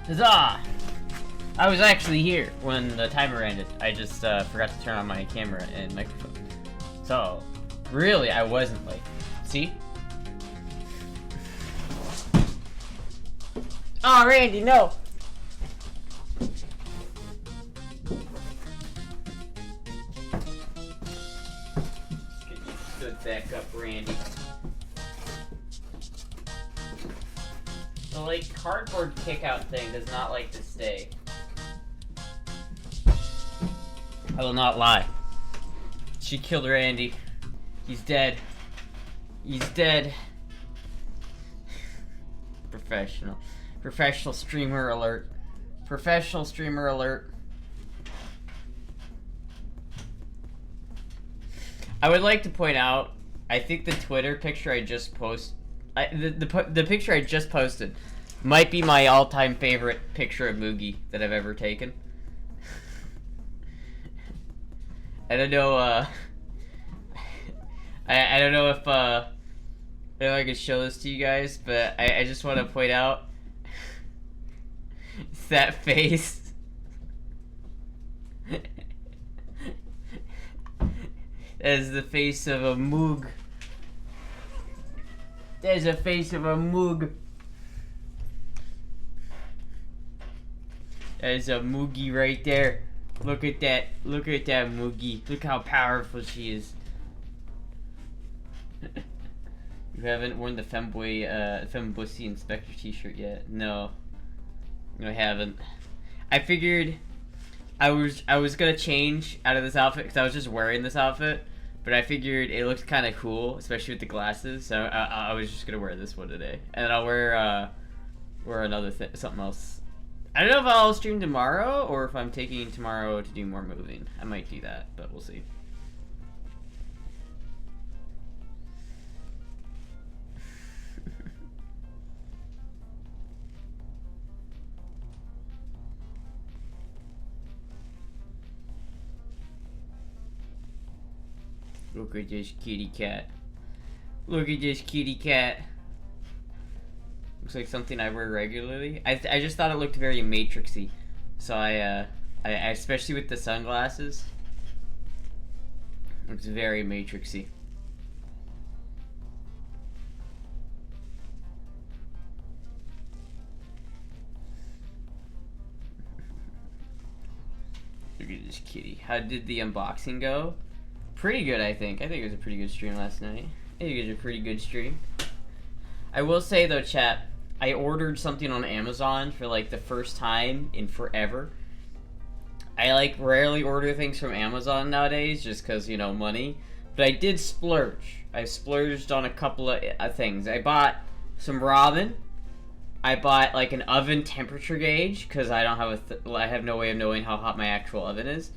Huzzah! I was actually here when the timer ended. I just forgot to turn on my camera and microphone. So, really, I wasn't late. See? Oh, Randy, no! Stood back up, Randy. The, like, cardboard kick-out thing does not like to stay. I will not lie. She killed Randy. He's dead. He's dead. Professional. Professional streamer alert. Professional streamer alert. I would like to point out, I think the Twitter picture I just posted, the picture I just posted might be my all-time favorite picture of Moogie that I've ever taken. I don't know, I don't know if, I don't know if I can show this to you guys, but I just want to point out that face. That is the face of a Moog. There's a face of a Moog. There's a Moogie right there. Look at that. Look at that Moogie. Look how powerful she is. You haven't worn the Femboy Inspector t-shirt yet? No. No, I haven't. I figured I was gonna change out of this outfit because I was just wearing this outfit, but I figured it looked kind of cool, especially with the glasses. So I was just gonna wear this one today, and I'll wear another something else. I don't know if I'll stream tomorrow or if I'm taking tomorrow to do more moving. I might do that, but we'll see. Look at this kitty cat. Look at this kitty cat. Looks like something I wear regularly. I just thought it looked very Matrixy. So I especially with the sunglasses. Looks very Matrixy. Look at this kitty. How did the unboxing go? Pretty good, I think. I think it was a pretty good stream last night. I think it was a pretty good stream. I will say though, chat, I ordered something on Amazon for like the first time in forever. I like rarely order things from Amazon nowadays just because, you know, money. But I did splurge. I splurged on a couple of things. I bought some ramen. I bought like an oven temperature gauge because I don't have I have no way of knowing how hot my actual oven is,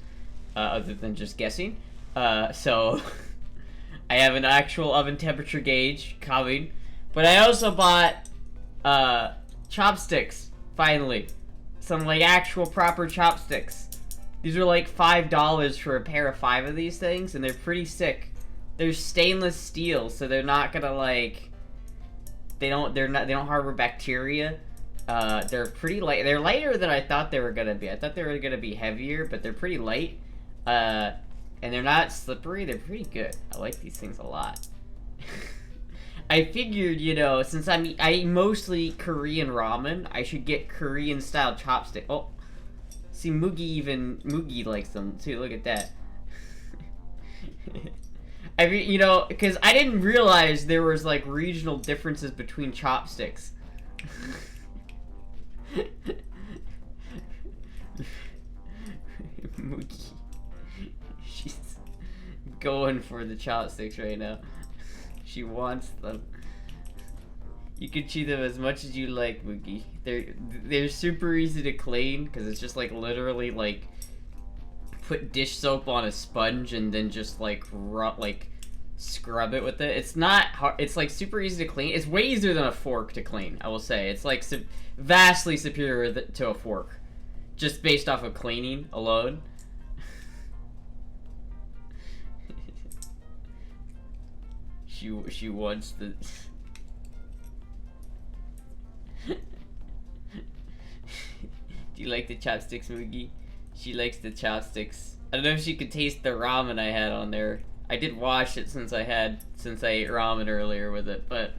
other than just guessing. So I have an actual oven temperature gauge coming. But I also bought chopsticks, finally. Some like actual proper chopsticks. These are like $5 for a pair of 5 of these things, and they're pretty sick. They're stainless steel, so they're not gonna like they don't harbor bacteria. They're pretty light. They're lighter than I thought they were gonna be. I thought they were gonna be heavier, but they're pretty light. And they're not slippery. They're pretty good. I like these things a lot. I figured, you know, since I eat mostly Korean ramen, I should get Korean style chopstick. Oh, see, Moogie likes them too. Look at that. I mean, you know, because I didn't realize there was like regional differences between chopsticks. Moogie. She's going for the chopsticks right now. She wants them. You can chew them as much as you like, Moogie. They're super easy to clean because it's just like literally like put dish soap on a sponge and then just like scrub it with it. It's not hard. It's like super easy to clean. It's way easier than a fork to clean, I will say. It's like vastly superior to a fork, just based off of cleaning alone. She wants the Do you like the chopsticks, Moogie? She likes the chopsticks. I don't know if she could taste the ramen I had on there. I did wash it since I ate ramen earlier with it, but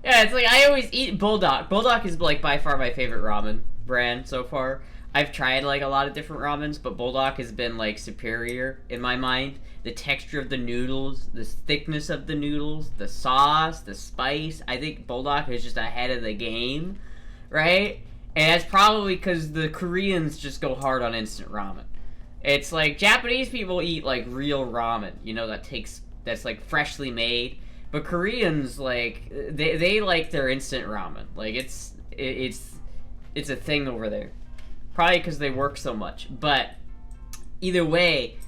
yeah, it's like I always eat Bulldog. Bulldog is like by far my favorite ramen brand so far. I've tried like a lot of different ramens, but Bulldog has been like superior in my mind. The texture of the noodles, the thickness of the noodles, the sauce, the spice. I think Bulldog is just ahead of the game, right? And that's probably because the Koreans just go hard on instant ramen. It's like Japanese people eat like real ramen, you know, that's like freshly made. But Koreans like they like their instant ramen. Like it's a thing over there. Probably because they work so much. But either way,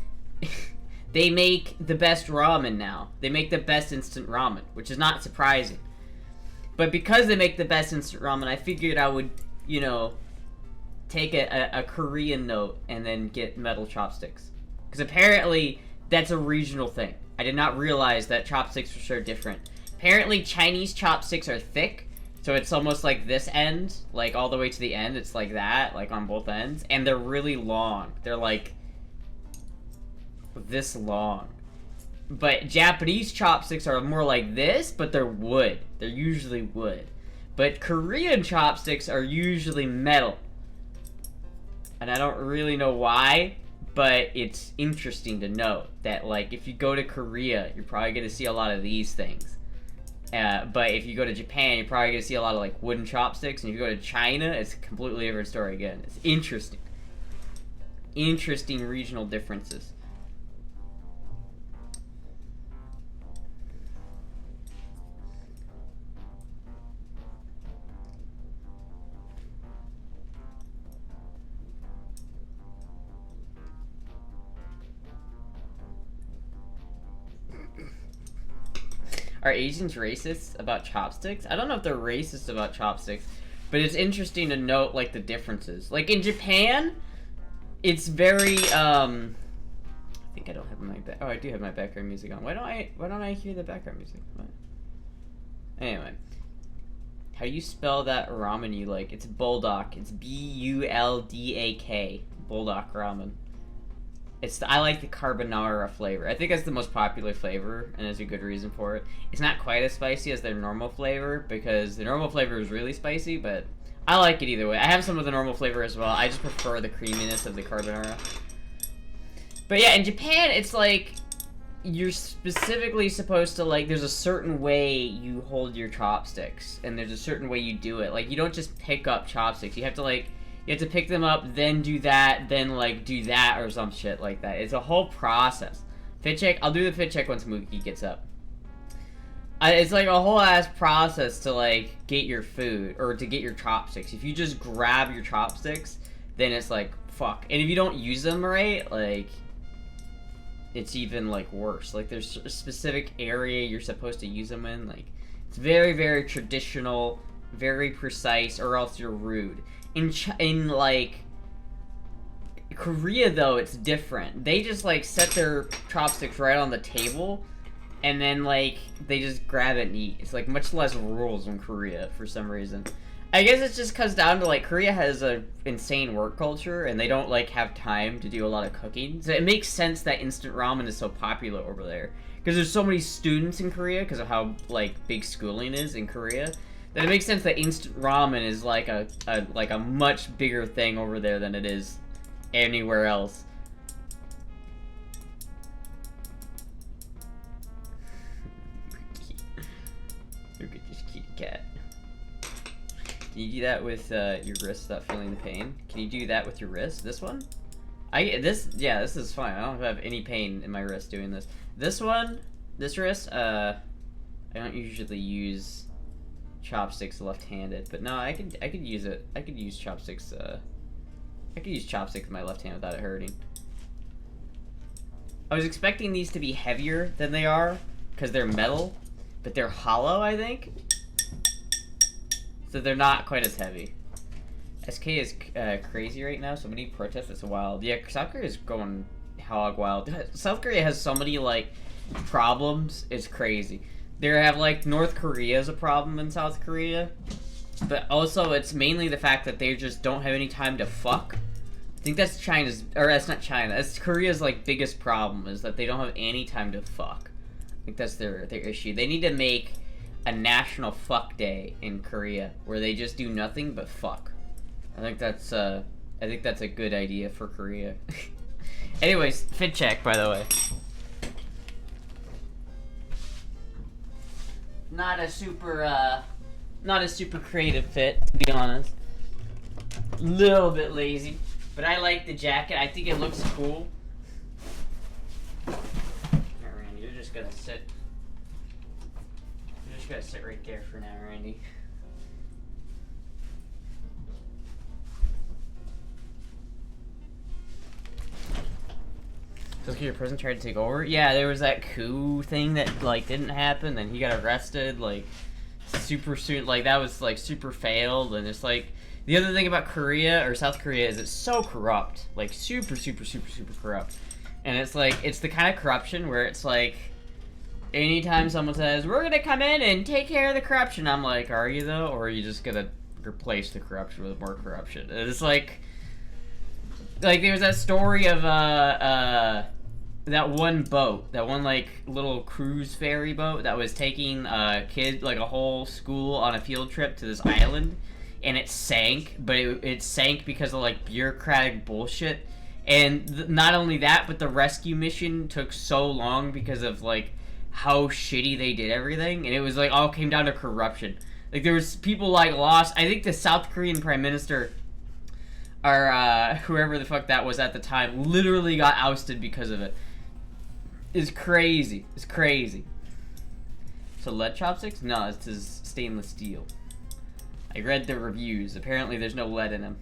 they make the best ramen now. They make the best instant ramen, which is not surprising. But because they make the best instant ramen, I figured I would, you know, take a Korean note and then get metal chopsticks. Because apparently that's a regional thing. I did not realize that chopsticks were so different. Apparently Chinese chopsticks are thick, so it's almost like this end, like all the way to the end, it's like that, like on both ends. And they're really long. They're like this long. But Japanese chopsticks are more like this, but they're wood. They're usually wood. But Korean chopsticks are usually metal. And I don't really know why, but it's interesting to note that, like, if you go to Korea, you're probably going to see a lot of these things. But if you go to Japan, you're probably going to see a lot of, like, wooden chopsticks. And if you go to China, it's a completely different story again. It's interesting. Interesting regional differences. Are Asians racist about chopsticks? I don't know if they're racist about chopsticks, but it's interesting to note, like, the differences. Like, in Japan, it's very, I think I don't have my oh, I do have my background music on. Why don't I hear the background music? What? Anyway. How do you spell that ramen you like? It's Buldak. It's B-U-L-D-A-K. Buldak ramen. I like the carbonara flavor. I think that's the most popular flavor, and there's a good reason for it. It's not quite as spicy as their normal flavor, because the normal flavor is really spicy, but I like it either way. I have some of the normal flavor as well. I just prefer the creaminess of the carbonara. But yeah, in Japan, it's like, you're specifically supposed to, like, there's a certain way you hold your chopsticks, and there's a certain way you do it. Like, you don't just pick up chopsticks. You have to, like, you have to pick them up, then do that, then, like, do that, or some shit like that. It's a whole process. Fit check? I'll do the fit check once Mookie gets up. It's, like, a whole-ass process to, like, get your food, or to get your chopsticks. If you just grab your chopsticks, then it's, like, fuck. And if you don't use them right, like, it's even, like, worse. Like, there's a specific area you're supposed to use them in. Like, it's very, very traditional, very precise, or else you're rude. In like, Korea, though, it's different. They just, like, set their chopsticks right on the table, and then, like, they just grab it and eat. It's, like, much less rules in Korea, for some reason. I guess it just comes down to, like, Korea has a insane work culture, and they don't, like, have time to do a lot of cooking. So it makes sense that instant ramen is so popular over there. Because there's so many students in Korea, because of how, like, big schooling is in Korea, that it makes sense that instant ramen is like a much bigger thing over there than it is anywhere else. Look at this kitty cat. Can you do that with your wrist without feeling the pain? Can you do that with your wrist? This one? This is fine. I don't have any pain in my wrist doing this. This one, this wrist, I don't usually use chopsticks left-handed, but no, I could use it. I could use chopsticks. I could use chopsticks with my left hand without it hurting. I was expecting these to be heavier than they are because they're metal, but they're hollow, I think. So they're not quite as heavy. SK is crazy right now. So many protests. It's wild. Yeah, South Korea is going hog wild. South Korea has so many like problems. It's crazy. They have, like, North Korea is a problem in South Korea. But also, it's mainly the fact that they just don't have any time to fuck. I think that's China's, or that's not China, that's Korea's, like, biggest problem, is that they don't have any time to fuck. I think that's their issue. They need to make a national fuck day in Korea, where they just do nothing but fuck. I think that's a good idea for Korea. Anyways, fit check, by the way. Not a super creative fit, to be honest. Little bit lazy, but I like the jacket. I think it looks cool. Alright, Randy, you're just gonna sit. You're just gonna sit right there for now, Randy. So your prison tried to take over? Yeah, there was that coup thing that, like, didn't happen, then he got arrested, like, super soon, like, that was, like, super failed, and it's, like, the other thing about Korea, or South Korea, is it's so corrupt, like, super corrupt, and it's, like, it's the kind of corruption where it's, like, anytime someone says, we're gonna come in and take care of the corruption, I'm like, are you, though, or are you just gonna replace the corruption with more corruption? And it's, like, there was that story of, that one boat, that one, like, little cruise ferry boat that was taking a kid, like, a whole school on a field trip to this island, and it sank, but it sank because of, like, bureaucratic bullshit, and not only that, but the rescue mission took so long because of, like, how shitty they did everything, and it was, like, all came down to corruption. Like, there was people, like, lost, I think the South Korean Prime Minister, or whoever the fuck that was at the time, literally got ousted because of it. It's crazy. It's crazy. So lead chopsticks? No, it's his stainless steel. I read the reviews. Apparently there's no lead in them.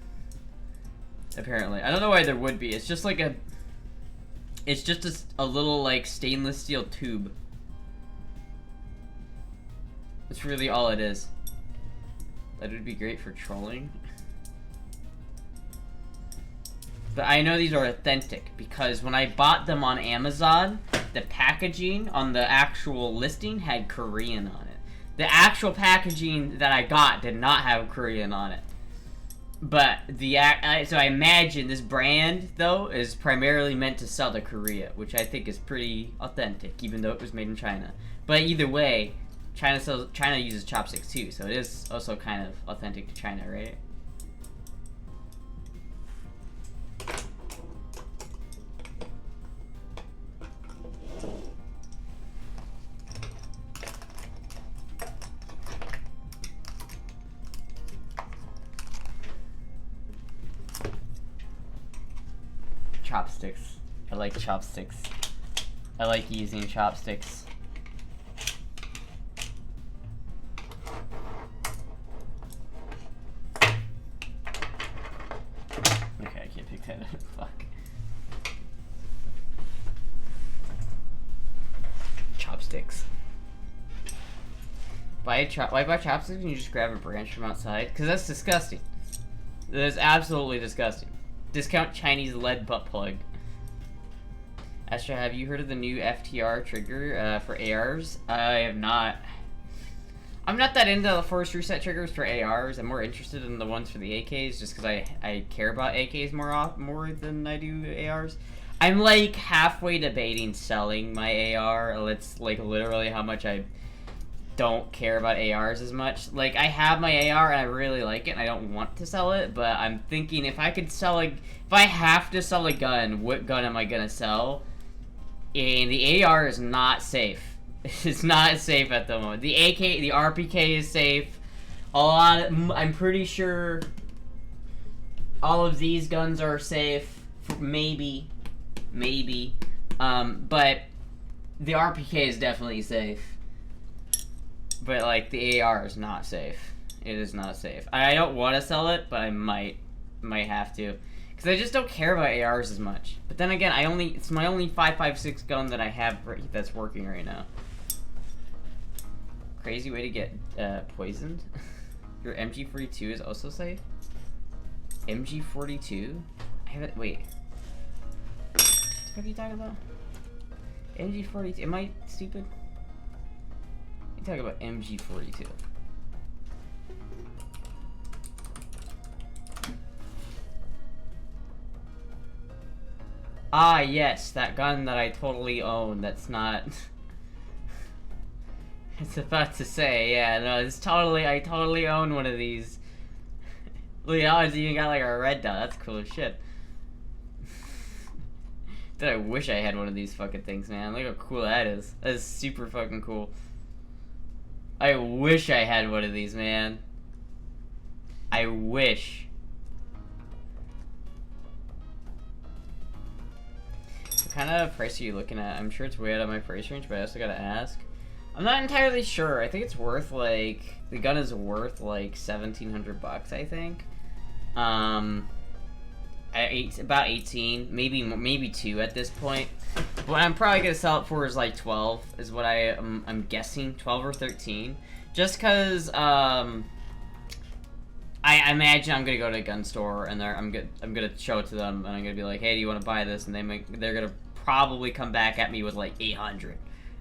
Apparently. I don't know why there would be. It's just like a... It's just a little, like, stainless steel tube. That's really all it is. That would be great for trolling. But I know these are authentic because when I bought them on Amazon, the packaging on the actual listing had Korean on it. The actual packaging that I got did not have Korean on it. But so I imagine this brand, though, is primarily meant to sell to Korea, which I think is pretty authentic, even though it was made in China. But either way, China uses chopsticks too, so it is also kind of authentic to China, right? Chopsticks. I like chopsticks. I like using chopsticks. Okay, I can't pick that up. Fuck. Chopsticks. Why buy chopsticks when you just grab a branch from outside? Because that's disgusting. That is absolutely disgusting. Discount Chinese lead butt plug. Astra, have you heard of the new FTR trigger for ARs? I have not. I'm not that into the force reset triggers for ARs. I'm more interested in the ones for the AKs just because I care about AKs more than I do ARs. I'm like halfway debating selling my AR. It's like literally how much I don't care about ARs as much. Like, I have my AR and I really like it and I don't want to sell it, but I'm thinking if I could sell if I have to sell a gun, what gun am I gonna sell? And the AR is not safe. It's not safe at the moment. The the RPK is safe. I'm pretty sure all of these guns are safe. Maybe. But the RPK is definitely safe. But, like, the AR is not safe. It is not safe. I don't want to sell it, but I might have to. Because I just don't care about ARs as much. But then again, it's my only 5.56 gun that I have that's working right now. Crazy way to get poisoned. Your MG42 is also safe? MG42? I haven't, wait. What are you talking about? MG42, am I stupid? You talk about MG42. Ah, yes, that gun that I totally own. That's not. It's about to say, yeah, no, I totally own one of these. Look, oh, it's even got like a red dot. That's cool as shit. Dude, I wish I had one of these fucking things, man. Look how cool that is. That is super fucking cool. I wish I had one of these, man. I wish. What kind of price are you looking at? I'm sure it's way out of my price range, but I also gotta ask. I'm not entirely sure. I think it's worth like, the gun is worth like 1,700 bucks, I think. About 18, maybe 2 at this point. What I'm probably gonna sell it for is like 12, is what I'm guessing, 12 or 13. Just cause I imagine I'm gonna go to a gun store and I'm gonna show it to them and I'm gonna be like, hey, do you want to buy this? And they're gonna probably come back at me with like 800.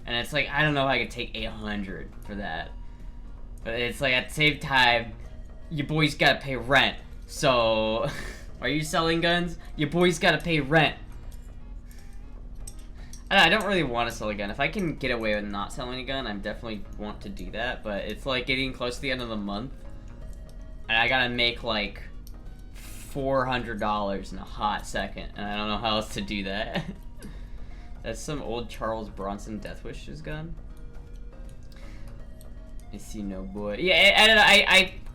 And it's like, I don't know if I could take 800 for that. But it's like, at the same time, your boy's gotta pay rent. So, are you selling guns? Your boy's gotta pay rent. I don't really want to sell a gun. If I can get away with not selling a gun, I definitely want to do that. But it's like getting close to the end of the month. And I gotta make like $400 in a hot second. And I don't know how else to do that. That's some old Charles Bronson Death Wishes gun. I see no boy. Yeah, I don't know.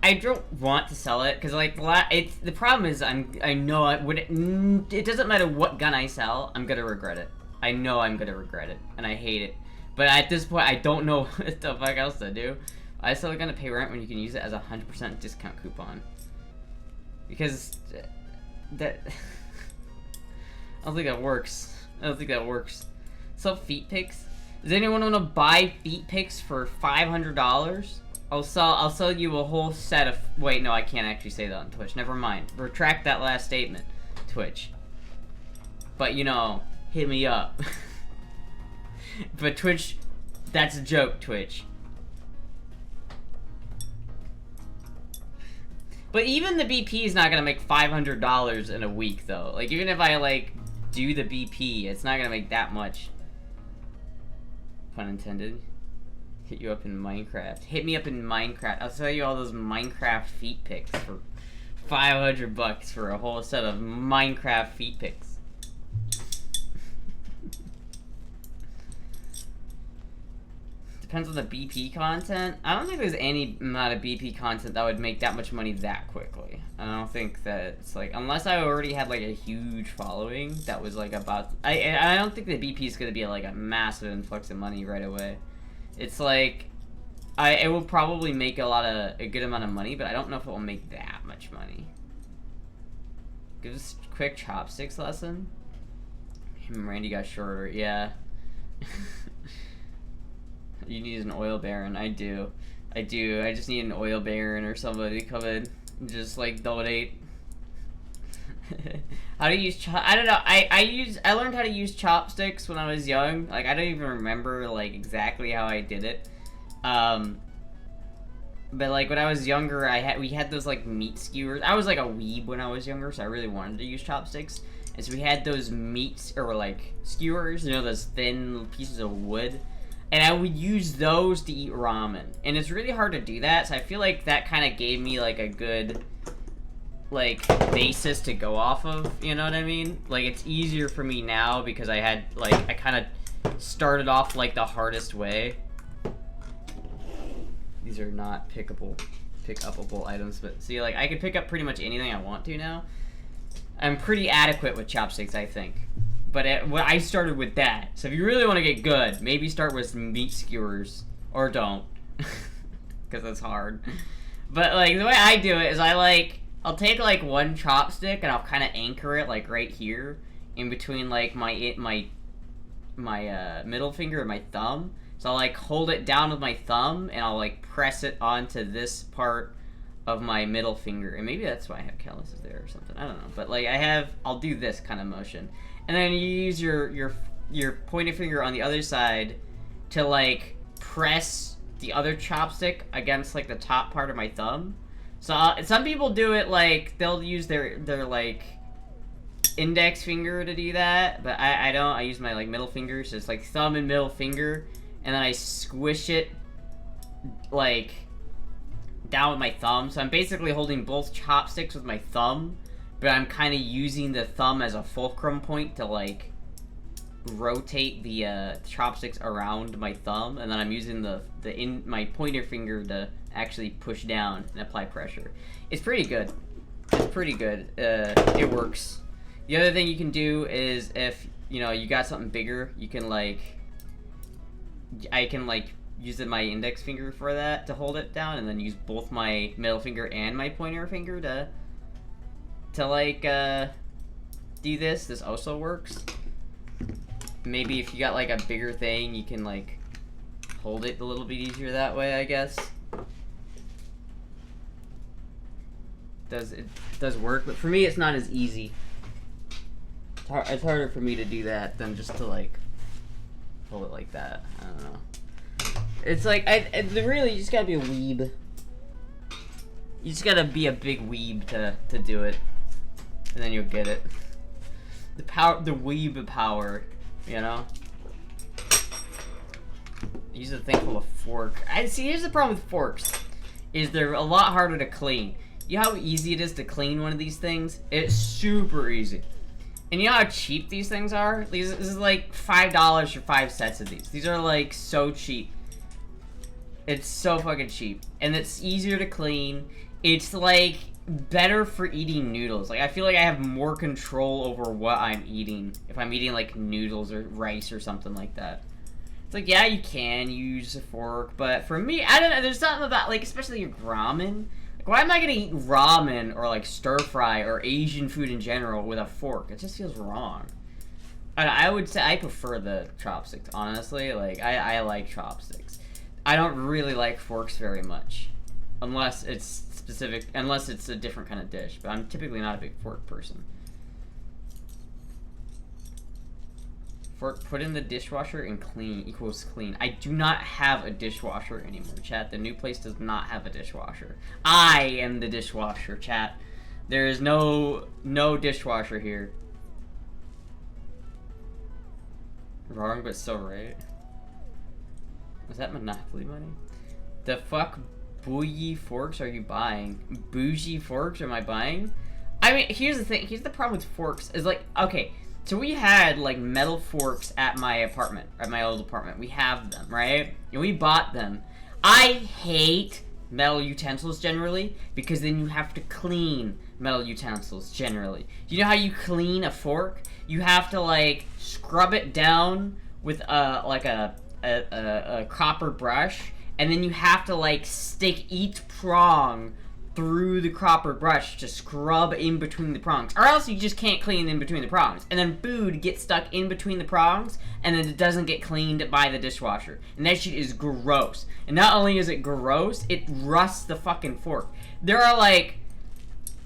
I don't want to sell it because like the problem is I know it doesn't matter what gun I sell, I'm gonna regret it. I know I'm gonna regret it and I hate it. But at this point, I don't know what the fuck else to do. I still gonna pay rent when you can use it as a 100% discount coupon. Because that I don't think that works. I don't think that works. Sell feet pics. Does anyone want to buy feet pics for $500? I'll sell you a whole set of. Wait, no, I can't actually say that on Twitch. Never mind. Retract that last statement, Twitch. But you know, hit me up. But Twitch, that's a joke, Twitch. But even the BP is not gonna make $500 in a week, though. Like, even if I like do the BP, it's not gonna make that much. Pun intended. Hit you up in Minecraft. Hit me up in Minecraft. I'll sell you all those Minecraft feet pics for 500 bucks for a whole set of Minecraft feet pics. Depends on the BP content. I don't think there's any amount of BP content that would make that much money that quickly. I don't think that it's like, unless I already had like a huge following that was like about, I don't think the BP is gonna be like a massive influx of money right away. It's like, it will probably make a good amount of money, but I don't know if it will make that much money. Give us a quick chopsticks lesson. Him and Randy got shorter, yeah. You need an oil baron. I do. I just need an oil baron or somebody to come in and just like donate. How to use I don't know. I learned how to use chopsticks when I was young. Like, I don't even remember like exactly how I did it. But like when I was younger, we had those like meat skewers. I was like a weeb when I was younger, so I really wanted to use chopsticks. And so we had those meat or like skewers, you know, those thin pieces of wood. And I would use those to eat ramen. And it's really hard to do that, so I feel like that kind of gave me, like, a good, like, basis to go off of, you know what I mean? Like, it's easier for me now because I had, like, I kind of started off, like, the hardest way. These are not pick-upable items, but see, like, I can pick up pretty much anything I want to now. I'm pretty adequate with chopsticks, I think. But I started with that. So if you really want to get good, maybe start with meat skewers. Or don't. Because that's hard. But, like, the way I do it is I'll take, like, one chopstick and I'll kind of anchor it, like, right here. In between, like, my middle finger and my thumb. So I'll, like, hold it down with my thumb and I'll, like, press it onto this part of my middle finger. And maybe that's why I have calluses there or something. I don't know. But, like, I'll do this kind of motion. And then you use your pointer finger on the other side to, like, press the other chopstick against, like, the top part of my thumb. So some people do it, like, they'll use their like, index finger to do that, but I don't. I use my like middle finger, so it's like thumb and middle finger, and then I squish it like down with my thumb. So I'm basically holding both chopsticks with my thumb, but I'm kind of using the thumb as a fulcrum point to like rotate the chopsticks around my thumb, and then I'm using my pointer finger to actually push down and apply pressure. It's pretty good. It's pretty good. It works. The other thing you can do is if you got something bigger, you can I can use my index finger for that to hold it down, and then use both my middle finger and my pointer finger to do this. This also works. Maybe if you got like a bigger thing, you can like hold it a little bit easier that way, I guess. It does work, but for me it's not as easy. It's harder for me to do that than just to like hold it like that. I don't know. It's like really you just gotta be a weeb. You just gotta be a big weeb to do it, and then you'll get it. The weeb power, you know. Use a thing full of fork. Here's the problem with forks, is they're a lot harder to clean. You know how easy it is to clean one of these things? It's super easy. And you know how cheap these things are? This is like $5 for 5 sets of these. These are like so cheap. It's so fucking cheap. And it's easier to clean. It's like better for eating noodles. Like I feel like I have more control over what I'm eating if I'm eating like noodles or rice or something like that. It's like, yeah, you can use a fork, but for me, I don't know, there's something about like, especially ramen. Why am I gonna eat ramen or like stir fry or Asian food in general with a fork? It just feels wrong. I would say I prefer the chopsticks, honestly. Like I like chopsticks. I don't really like forks very much, unless it's a different kind of dish. But I'm typically not a big fork person. Fork put in the dishwasher and clean equals clean. I do not have a dishwasher anymore, chat. The new place does not have a dishwasher. I am the dishwasher, chat. There is no dishwasher here. Wrong, but so right. Was that Monopoly money? The fuck bougie forks are you buying? Bougie forks am I buying? I mean, here's the thing. Here's the problem with forks. Is like, okay, so we had like metal forks at my apartment, at my old apartment. We have them, right? And we bought them. I hate metal utensils generally because then you have to clean metal utensils generally. Do you know how you clean a fork? You have to like scrub it down with a copper brush, and then you have to like stick each prong through the copper brush to scrub in between the prongs, or else you just can't clean in between the prongs, and then food gets stuck in between the prongs, and then it doesn't get cleaned by the dishwasher, and that shit is gross. And not only is it gross, it rusts the fucking fork. There are like,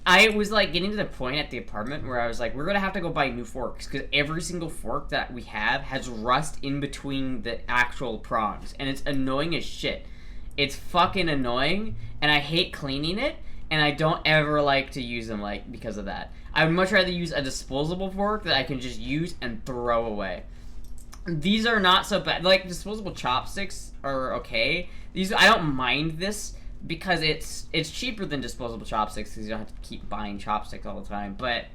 I was like getting to the point at the apartment where I was like, we're gonna have to go buy new forks, because every single fork that we have has rust in between the actual prongs, and it's annoying as shit. It's fucking annoying, and I hate cleaning it, and I don't ever like to use them like because of that. I would much rather use a disposable fork that I can just use and throw away. These are not so bad. Like, disposable chopsticks are okay. These, I don't mind this because it's cheaper than disposable chopsticks because you don't have to keep buying chopsticks all the time, but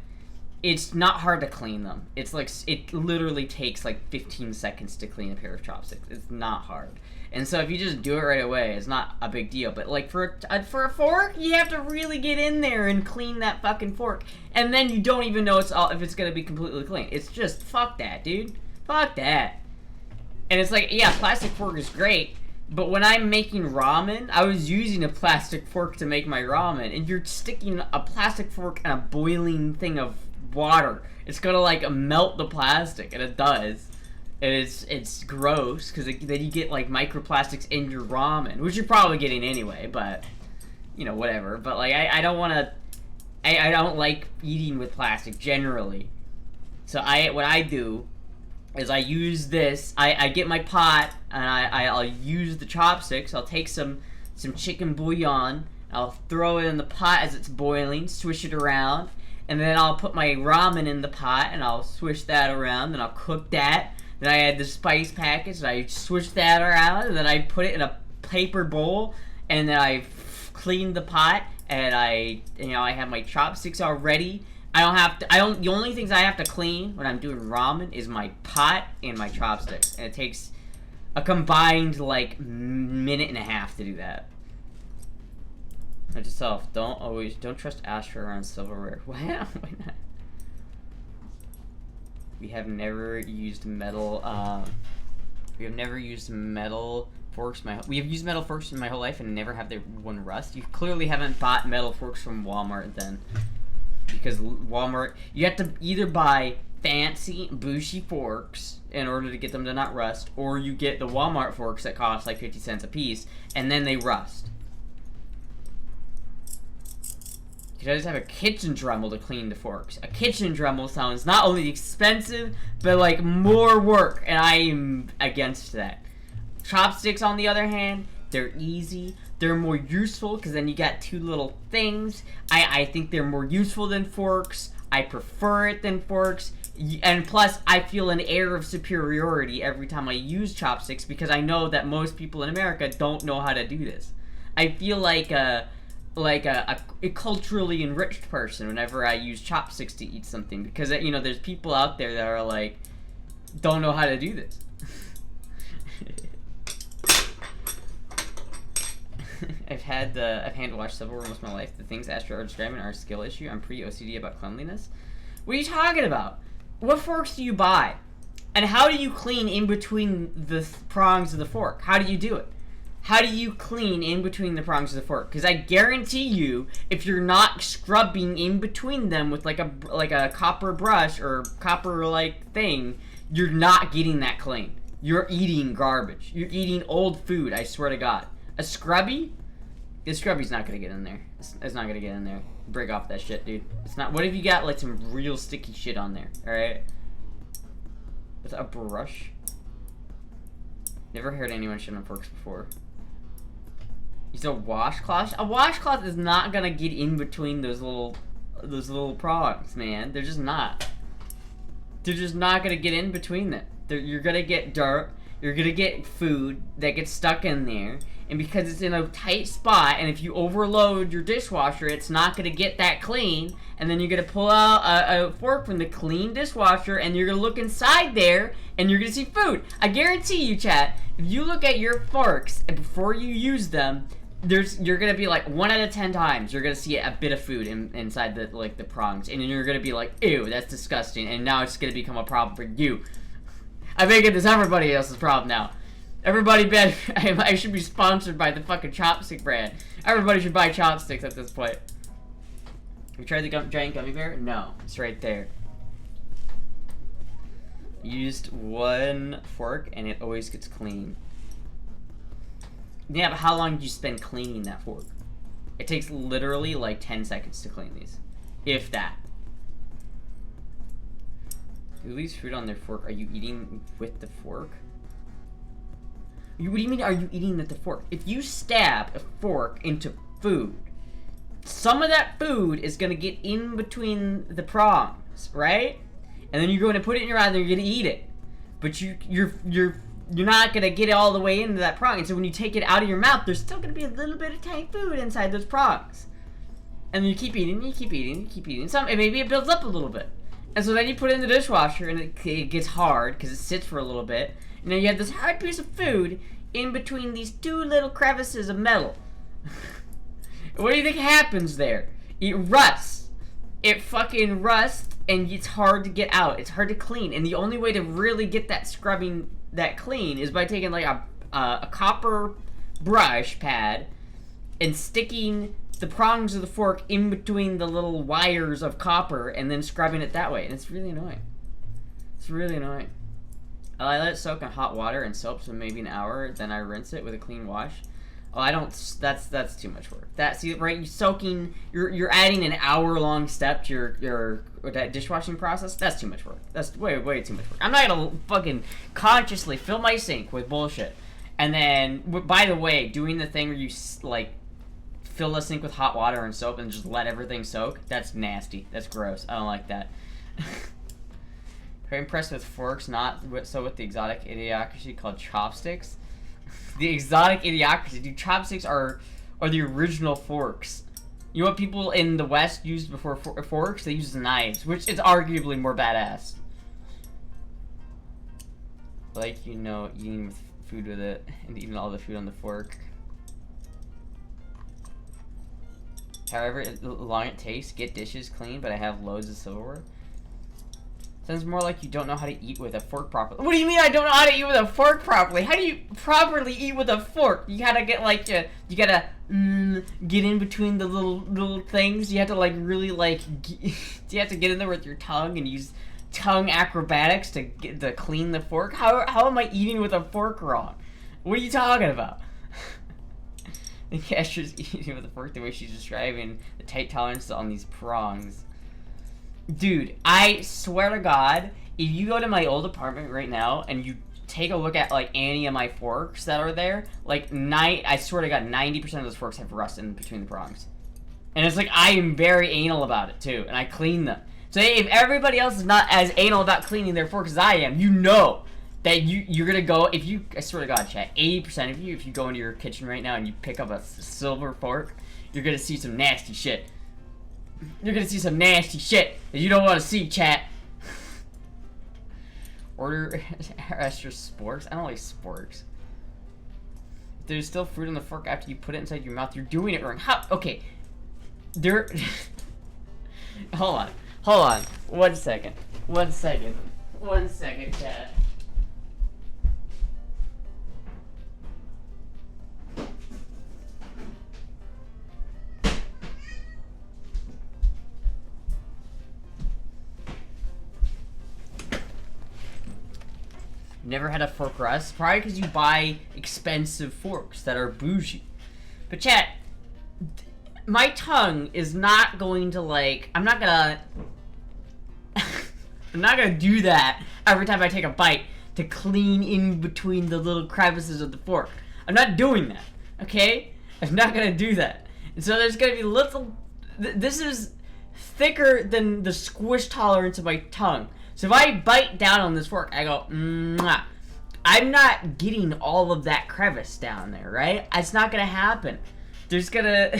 it's not hard to clean them. It's like, it literally takes like 15 seconds to clean a pair of chopsticks. It's not hard. And so if you just do it right away, it's not a big deal. But like for a fork, you have to really get in there and clean that fucking fork. And then you don't even know if it's gonna be completely clean. It's just, fuck that, dude. Fuck that. And it's like, yeah, plastic fork is great, but when I'm making ramen, I was using a plastic fork to make my ramen, and you're sticking a plastic fork in a boiling thing of water. It's gonna like melt the plastic, and it does. And it's gross, because then you get like microplastics in your ramen, which you're probably getting anyway, but, you know, whatever. But like, I don't want to, I don't like eating with plastic generally. So what I do is I use this, I get my pot, and I'll use the chopsticks. I'll take some chicken bouillon, I'll throw it in the pot as it's boiling, swish it around, and then I'll put my ramen in the pot, and I'll swish that around, and I'll cook that. Then I add the spice packets, and I swish that around, and then I put it in a paper bowl, and then I clean the pot, and I have my chopsticks all ready. The only things I have to clean when I'm doing ramen is my pot and my chopsticks, and it takes a combined, like, minute and a half to do that. Note to self, don't trust Astra around silverware. Why not? We have never used metal, forks. We have used metal forks in my whole life and never have they one rust. You clearly haven't bought metal forks from Walmart then. Because Walmart, you have to either buy fancy, bougie forks in order to get them to not rust, or you get the Walmart forks that cost like 50 cents a piece, and then they rust. You guys have a kitchen Dremel to clean the forks. A kitchen Dremel sounds not only expensive, but like more work, and I am against that. Chopsticks, on the other hand, they're easy. They're more useful because then you got two little things. I think they're more useful than forks. I prefer it than forks. And plus, I feel an air of superiority every time I use chopsticks because I know that most people in America don't know how to do this. I feel like a culturally enriched person whenever I use chopsticks to eat something because, you know, there's people out there that are like, don't know how to do this. I've had to watch silverware most of my life. The things Astra are describing are a skill issue. I'm pretty OCD about cleanliness. What are you talking about? What forks do you buy? And how do you clean in between the prongs of the fork? How do you do it? How do you clean in between the prongs of the fork? Because I guarantee you, if you're not scrubbing in between them with like a copper brush or copper-like thing, you're not getting that clean. You're eating garbage. You're eating old food, I swear to God. A scrubby? The scrubby's not gonna get in there. It's not gonna get in there. Break off that shit, dude. It's not. What if you got like some real sticky shit on there? All right. With a brush. Never heard anyone shit on forks before. Use a washcloth. A washcloth is not gonna get in between those little prongs, man. They're just not. They're just not gonna get in between them. You're gonna get dirt. You're gonna get food that gets stuck in there. And because it's in a tight spot, and if you overload your dishwasher, it's not going to get that clean. And then you're going to pull out a fork from the clean dishwasher, and you're going to look inside there, and you're going to see food. I guarantee you, chat, if you look at your forks, and before you use them, you're going to be like, 1 out of 10 times, you're going to see a bit of food inside the prongs. And then you're going to be like, ew, that's disgusting. And now it's going to become a problem for you. I make it this everybody else's problem now. Everybody bet I should be sponsored by the fucking chopstick brand. Everybody should buy chopsticks at this point. You tried the giant gummy bear? No, it's right there. Used one fork and it always gets clean. Yeah, but how long do you spend cleaning that fork? It takes literally like 10 seconds to clean these. If that. Who leaves food on their fork? Are you eating with the fork? What do you mean, are you eating with the fork? If you stab a fork into food, some of that food is going to get in between the prongs, right? And then you're going to put it in your mouth and you're going to eat it. But you're not going to get it all the way into that prong. And so when you take it out of your mouth, there's still going to be a little bit of tiny food inside those prongs. And then you keep eating, you keep eating, you keep eating. And maybe it builds up a little bit. And so then you put it in the dishwasher and it gets hard because it sits for a little bit. And then you have this hard piece of food in between these two little crevices of metal. What do you think happens there? It rusts. It fucking rusts and it's hard to get out. It's hard to clean. And the only way to really get that scrubbing that clean is by taking like a copper brush pad and sticking the prongs of the fork in between the little wires of copper and then scrubbing it that way. And it's really annoying. It's really annoying. I let it soak in hot water and soap for maybe an hour, then I rinse it with a clean wash. Oh, I don't. That's too much work. You're adding an hour-long step to your that dishwashing process. That's too much work. That's way too much work. I'm not gonna fucking consciously fill my sink with bullshit. And then, by the way, doing the thing where you like fill a sink with hot water and soap and just let everything soak. That's nasty. That's gross. I don't like that. Very impressed with forks, not so with the exotic idiocracy called chopsticks. The exotic idiocracy, dude. Chopsticks are the original forks. You know what people in the West used before forks? They used knives, which is arguably more badass. Like, you know, eating with food with it and eating all the food on the fork. However long it takes to get dishes clean, but I have loads of silverware. Sounds more like you don't know how to eat with a fork properly. What do you mean I don't know how to eat with a fork properly? How do you properly eat with a fork? You gotta get like you gotta get in between the little things. You have to like really like you have to get in there with your tongue and use tongue acrobatics to clean the fork. How am I eating with a fork wrong? What are you talking about? The cashiers eating with a fork the way she's describing the tight tolerances on these prongs. Dude, I swear to God, if you go to my old apartment right now and you take a look at like any of my forks that are there, like I swear to God, 90% of those forks have rust in between the prongs. And it's like I am very anal about it too, and I clean them. So if everybody else is not as anal about cleaning their forks as I am, you know that you're gonna go, I swear to God, chat, 80% of you, if you go into your kitchen right now and you pick up a silver fork, you're gonna see some nasty shit. You're gonna see some nasty shit that you don't want to see, chat. Order extra sporks. I don't like sporks. There's still fruit on the fork after you put it inside your mouth. You're doing it wrong. How? Okay. There. Hold on. 1 second. 1 second. 1 second, chat. Never had a fork rust? Probably because you buy expensive forks that are bougie. But chat, my tongue is not going to like, I'm not gonna do that every time I take a bite to clean in between the little crevices of the fork. I'm not doing that, okay? I'm not gonna do that. And so there's gonna be little, this is thicker than the squish tolerance of my tongue. So if I bite down on this fork, I go, mwah. I'm not getting all of that crevice down there, right? It's not gonna happen. There's gonna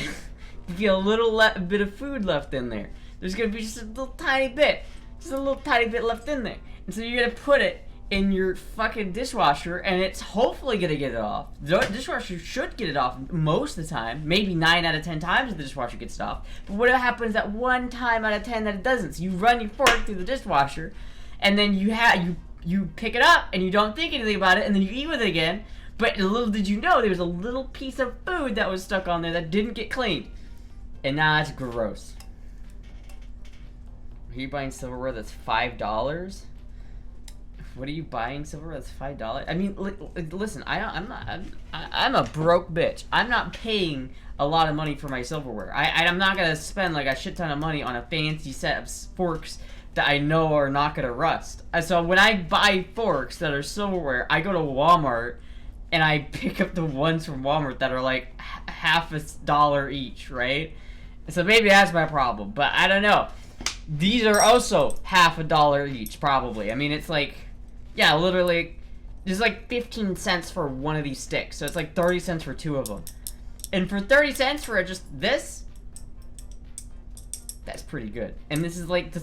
be a little bit of food left in there. There's gonna be just a little tiny bit. Just a little tiny bit left in there. And so you're gonna put it in your fucking dishwasher, and it's hopefully gonna get it off. The dishwasher should get it off most of the time. Maybe 9 out of 10 times the dishwasher gets it off. But what happens that 1 time out of 10 that it doesn't? So you run your fork through the dishwasher, and then you pick it up, and you don't think anything about it, and then you eat with it again. But little did you know, there was a little piece of food that was stuck on there that didn't get cleaned. And now that's gross. Are you buying silverware that's $5? What are you buying silverware that's $5? I mean, listen, I'm a broke bitch. I'm not paying a lot of money for my silverware. I'm not gonna spend like a shit ton of money on a fancy set of forks that I know are not gonna rust. So when I buy forks that are silverware, I go to Walmart and I pick up the ones from Walmart that are like half $1 each, right? So maybe that's my problem, but I don't know. These are also half $1 each, probably. I mean, it's like, yeah, literally, there's like 15 cents for one of these sticks, so it's like 30 cents for 2 of them. And for 30 cents for just this, that's pretty good. And this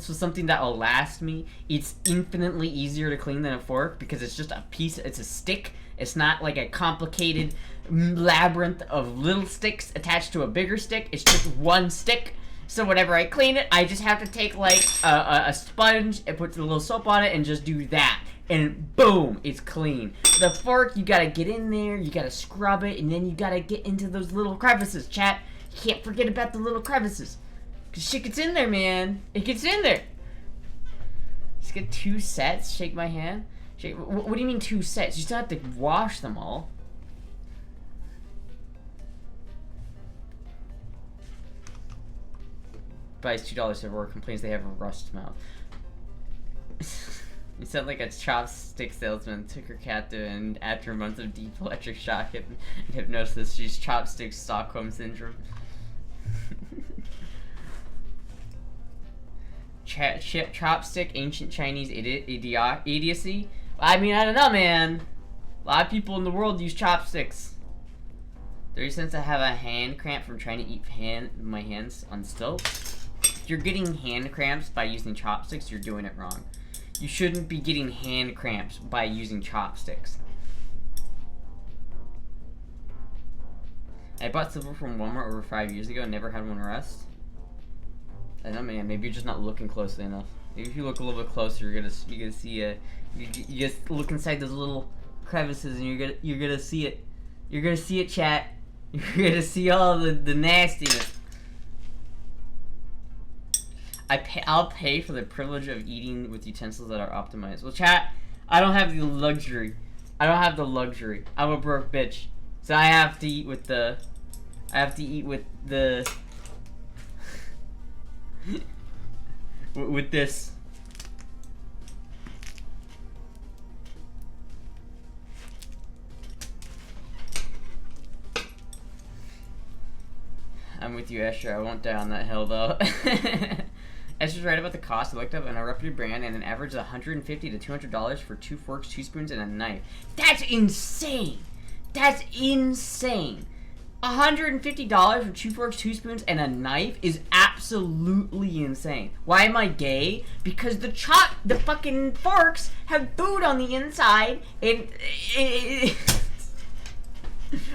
was something that will last me. It's infinitely easier to clean than a fork because it's just a piece, it's a stick. It's not like a complicated labyrinth of little sticks attached to a bigger stick. It's just one stick. So whenever I clean it, I just have to take like a sponge and put a little soap on it and just do that. And boom, it's clean. The fork, you gotta get in there, you gotta scrub it, and then you gotta get into those little crevices, chat. You can't forget about the little crevices. Cause shit gets in there, man. It gets in there. Just get 2 sets, shake my hand. What do you mean 2 sets? You still have to wash them all. Buys $2 silverware, complains they have a rust mouth. You sound like a chopstick salesman took her captive, and after months of deep electric shock and hypnosis, she's chopstick Stockholm syndrome. chopstick, ancient Chinese idiocy. I mean, I don't know, man. A lot of people in the world use chopsticks. 30 cents. I have a hand cramp from trying to eat my hands on stilts. If you're getting hand cramps by using chopsticks, you're doing it wrong. You shouldn't be getting hand cramps by using chopsticks. I bought silver from Walmart over 5 years ago and never had one rust. I don't know, man. Maybe you're just not looking closely enough. Maybe if you look a little bit closer, you're gonna see a. You just look inside those little crevices and you're gonna see it. You're gonna see it, chat. You're gonna see all the nastiness. I'll pay for the privilege of eating with utensils that are optimized. Well, chat, I don't have the luxury. I'm a broke bitch, so I have to eat with the. With this. I'm with you, Astra. I won't die on that hill, though. Astra's right about the cost. I looked up an reputable brand and an average of $150 to $200 for 2 forks, 2 spoons, and a knife. That's insane! That's insane! $150 for 2 forks, 2 spoons, and a knife is absolutely insane. Why am I gay? Because the fucking forks have food on the inside, and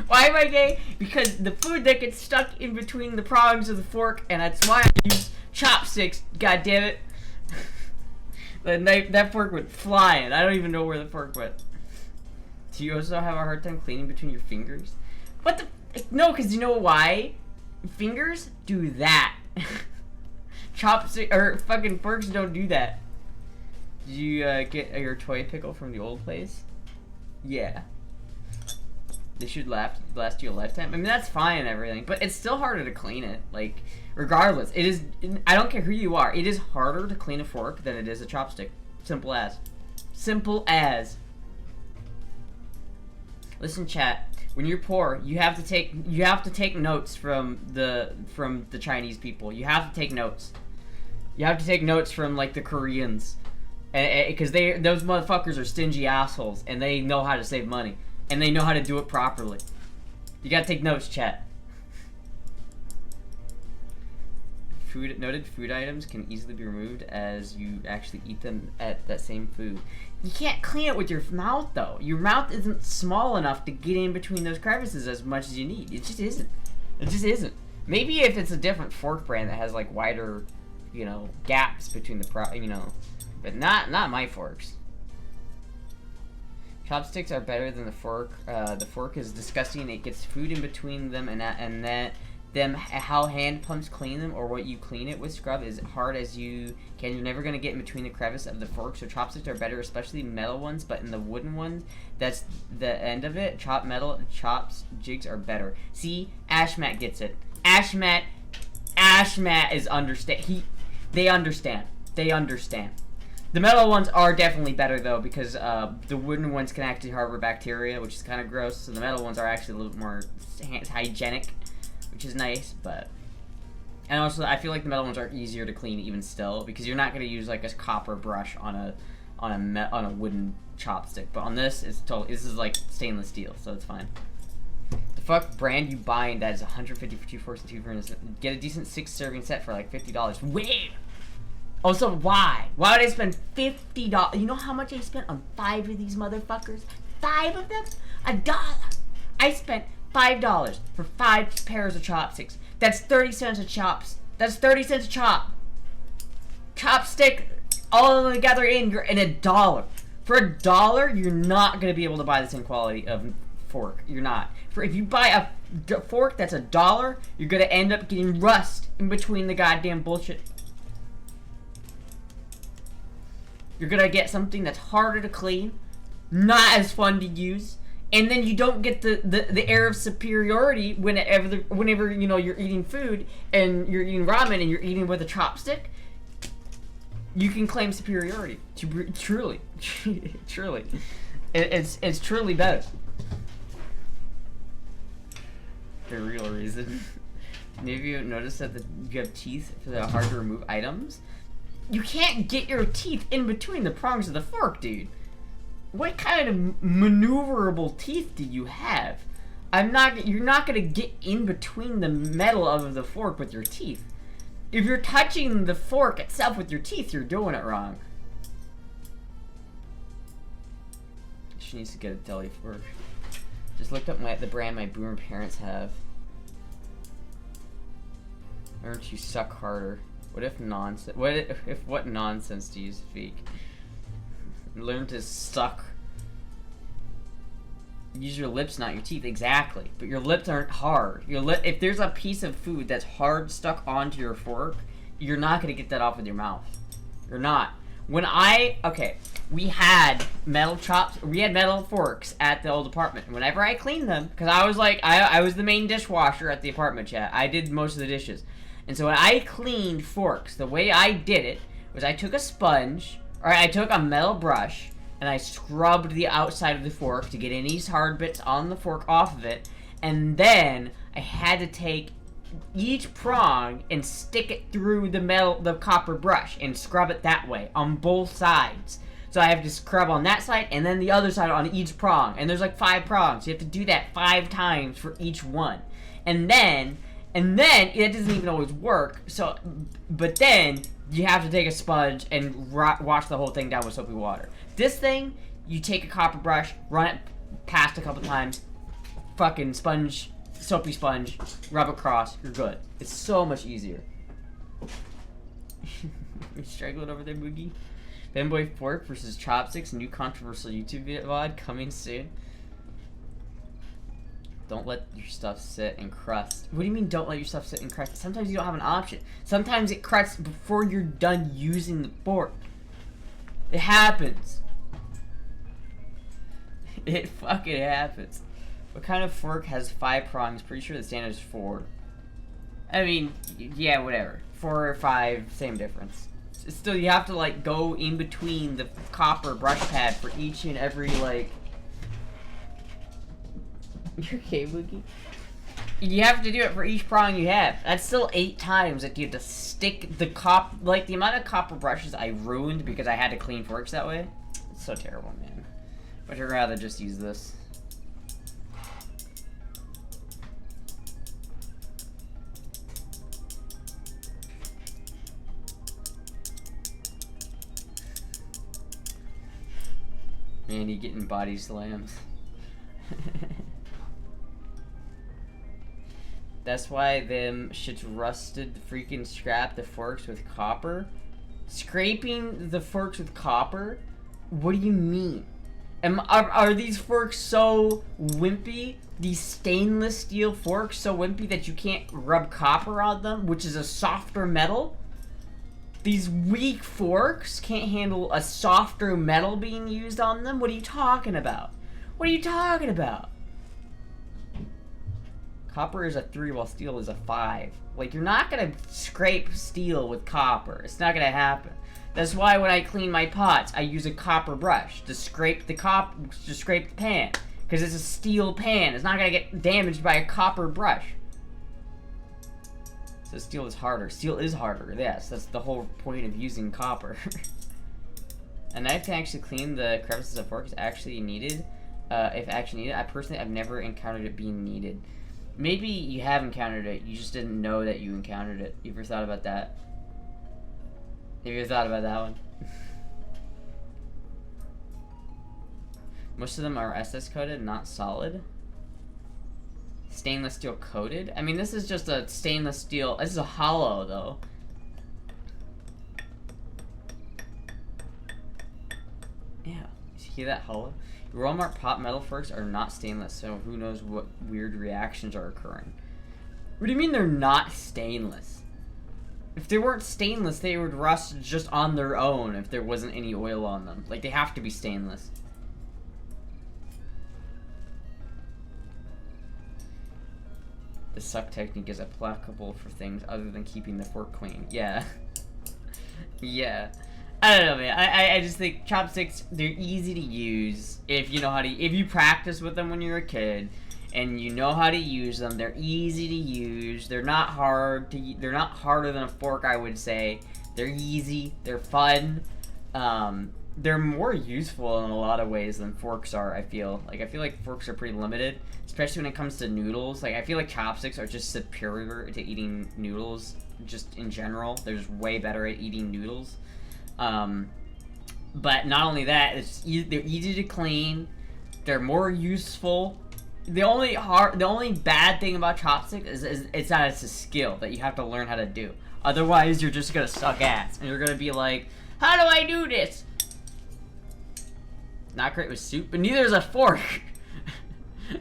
why am I gay? Because the food that gets stuck in between the prongs of the fork, and that's why I use chopsticks. God damn it! That fork went flying. I don't even know where the fork went. Do you also have a hard time cleaning between your fingers? What the? No, because you know why? Fingers do that. Chopstick or fucking forks don't do that. Did you get your toy pickle from the old place? Yeah. They should last you a lifetime. I mean, that's fine and everything, but it's still harder to clean it. Like, regardless, it is. I don't care who you are. It is harder to clean a fork than it is a chopstick. Simple as. Simple as. Listen, chat. When you're poor, you have to take notes from the Chinese people. You have to take notes. You have to take notes from like the Koreans, because those motherfuckers are stingy assholes and they know how to save money and they know how to do it properly. You gotta take notes, chat. Noted food items can easily be removed as you actually eat them at that same food. You can't clean it with your mouth, though. Your mouth isn't small enough to get in between those crevices as much as you need. It just isn't. It just isn't. Maybe if it's a different fork brand that has like wider, gaps between the but not my forks. Chopsticks are better than the fork. The fork is disgusting. It gets food in between them, how hand pumps clean them or what you clean it with scrub is hard as you can. You're never going to get in between the crevice of the fork, so chopsticks are better, especially metal ones, but in the wooden ones, that's the end of it. Jigs are better. See, Ashmat gets it. Ashmat is they understand. The metal ones are definitely better, though, because the wooden ones can actually harbor bacteria, which is kind of gross, so the metal ones are actually a little more hygienic, which is nice. But and also I feel like the metal ones are easier to clean even still, because you're not going to use like a copper brush on a wooden chopstick. But on this, this is like stainless steel, so it's fine. The fuck brand you buying that is $150 for 2 forks and 2 spoons? Get a decent 6-serving set for like $50. Wait. Also, why? Why would I spend $50? You know how much I spent on 5 of these motherfuckers? 5 of them? $1. I spent $5 for 5 pairs of chopsticks. That's 30 cents a chops. That's 30 cents a chop. Chopstick, all of them together you're in $1. For $1, you're not gonna be able to buy the same quality of fork. You're not. If you buy a fork that's $1, you're gonna end up getting rust in between the goddamn bullshit. You're gonna get something that's harder to clean, not as fun to use, and then you don't get the air of superiority whenever you're eating food and you're eating ramen and you're eating with a chopstick. You can claim superiority. Truly, it's truly better. The real reason. Maybe you notice that you have teeth that are hard to remove items. You can't get your teeth in between the prongs of the fork, dude. What kind of maneuverable teeth do you have? You're not gonna get in between the metal of the fork with your teeth. If you're touching the fork itself with your teeth, you're doing it wrong. She needs to get a deli fork. Just looked up the brand my boomer parents have. Learn to suck harder. What if nonsense? What nonsense do you speak? Learn to suck. Use your lips, not your teeth. Exactly. But your lips aren't hard. If there's a piece of food that's hard stuck onto your fork, you're not gonna get that off with your mouth. You're not. We had metal chops. We had metal forks at the old apartment. Whenever I cleaned them, because I was like, I was the main dishwasher at the apartment, chat. I did most of the dishes. And so when I cleaned forks, the way I did it was I took a sponge, or I took a metal brush, and I scrubbed the outside of the fork to get any hard bits on the fork off of it. And then I had to take each prong and stick it through the copper brush and scrub it that way on both sides. So I have to scrub on that side and then the other side on each prong. And there's like 5 prongs. You have to do that 5 times for each one. And then it doesn't even always work. But then you have to take a sponge and wash the whole thing down with soapy water. This thing, you take a copper brush, run it past a couple times, fucking sponge, soapy sponge, rub across, you're good. It's so much easier. You're struggling over there, Boogie? Fanboy fork versus chopsticks, new controversial YouTube VOD coming soon. Don't let your stuff sit and crust. What do you mean don't let your stuff sit and crust? Sometimes you don't have an option. Sometimes it crusts before you're done using the fork. It happens. It fucking happens. What kind of fork has 5 prongs? Pretty sure the standard is 4. I mean, yeah, whatever. 4 or 5, same difference. Still, you have to, like, go in between the copper brush pad for each and every, like... You're okay, Boogie? You have to do it for each prong you have. That's still 8 times that you have to stick the like, the amount of copper brushes I ruined because I had to clean forks that way. It's so terrible, man. But I'd rather just use this. Man, you getting body slams. That's why them shits rusted freaking scrap the forks with copper. Scraping the forks with copper? What do you mean? Are these forks so wimpy? These stainless steel forks so wimpy that you can't rub copper on them, which is a softer metal? These weak forks can't handle a softer metal being used on them? What are you talking about? What are you talking about? Copper is a 3 while steel is a 5. Like, you're not gonna scrape steel with copper. It's not gonna happen. That's why when I clean my pots, I use a copper brush to scrape the pan. Because it's a steel pan. It's not gonna get damaged by a copper brush. So steel is harder. Steel is harder, yes. That's the whole point of using copper. A knife can actually clean the crevices of forks actually needed. If actually needed. I've never encountered it being needed. Maybe you have encountered it, you just didn't know that you encountered it. You ever thought about that? Have you ever thought about that one? Most of them are SS coated, not solid. Stainless steel coated? I mean, this is just a stainless steel. This is a hollow, though. Yeah. You hear that hollow? Walmart pot metal forks are not stainless, so who knows what weird reactions are occurring. What do you mean they're not stainless? If they weren't stainless, they would rust just on their own if there wasn't any oil on them. Like, they have to be stainless. The suck technique is applicable for things other than keeping the fork clean. Yeah. Yeah. I don't know, man. I just think chopsticks, they're easy to use if you know how to, if you practice with them when you're a kid and you know how to use them. They're easy to use. They're not hard to, they're not harder than a fork, I would say. They're easy. They're fun. They're more useful in a lot of ways than forks are, I feel. Like, I feel like forks are pretty limited, especially when it comes to noodles. Like, I feel like chopsticks are just superior to eating noodles, just in general. They're just way better at eating noodles. But not only that, they're easy to clean. They're more useful. The only bad thing about chopsticks is it's that it's a skill that you have to learn how to do. Otherwise, you're just gonna suck ass, and you're gonna be like, how do I do this? Not great with soup, but neither is a fork.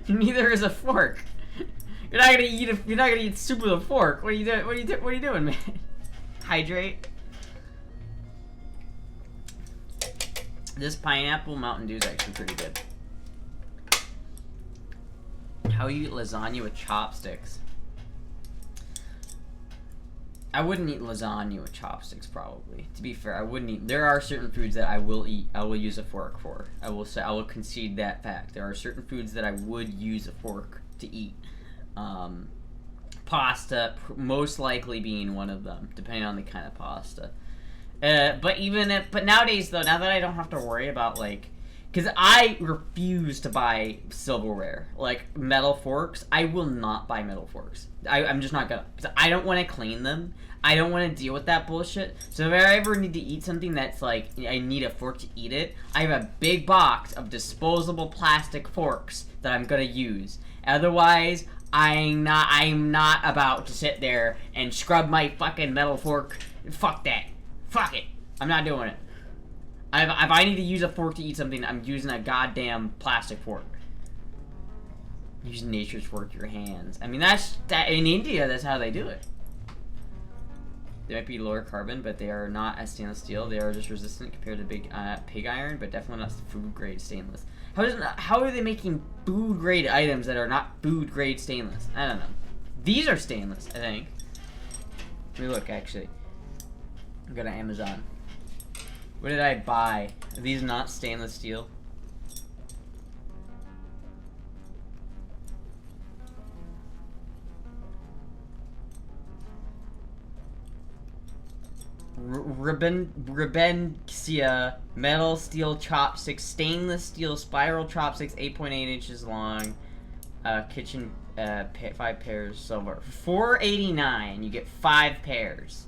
Neither is a fork. You're not gonna eat soup with a fork. What are you doing? What are you doing, man? Hydrate. This pineapple Mountain Dew is actually pretty good. How you eat lasagna with chopsticks? I wouldn't eat lasagna with chopsticks, probably. To be fair, I wouldn't eat. There are certain foods that I will eat. I will use a fork for. I will concede that fact. There are certain foods that I would use a fork to eat. Pasta, most likely being one of them, depending on the kind of pasta. But nowadays though, now that I don't have to worry about like, because I refuse to buy silverware, like metal forks. I will not buy metal forks. I'm just not gonna. Because I don't want to clean them. I don't want to deal with that bullshit. So if I ever need to eat something that's like, I need a fork to eat it, I have a big box of disposable plastic forks that I'm gonna use. Otherwise, I'm not about to sit there and scrub my fucking metal fork. Fuck that. Fuck it. I'm not doing it. If I need to use a fork to eat something, I'm using a goddamn plastic fork. Use nature's fork, your hands. I mean, that's in India, that's how they do it. They might be lower carbon, but they are not as stainless steel. They are just resistant compared to pig iron, but definitely not food grade stainless. How are they making food grade items that are not food grade stainless? I don't know. These are stainless, I think. Let me look, actually. I'll go to Amazon. What did I buy? Are these not stainless steel? Rebenxia metal steel chopsticks, stainless steel spiral chopsticks, 8.8 inches long, kitchen 5 pairs silver. $4.89. You get 5 pairs.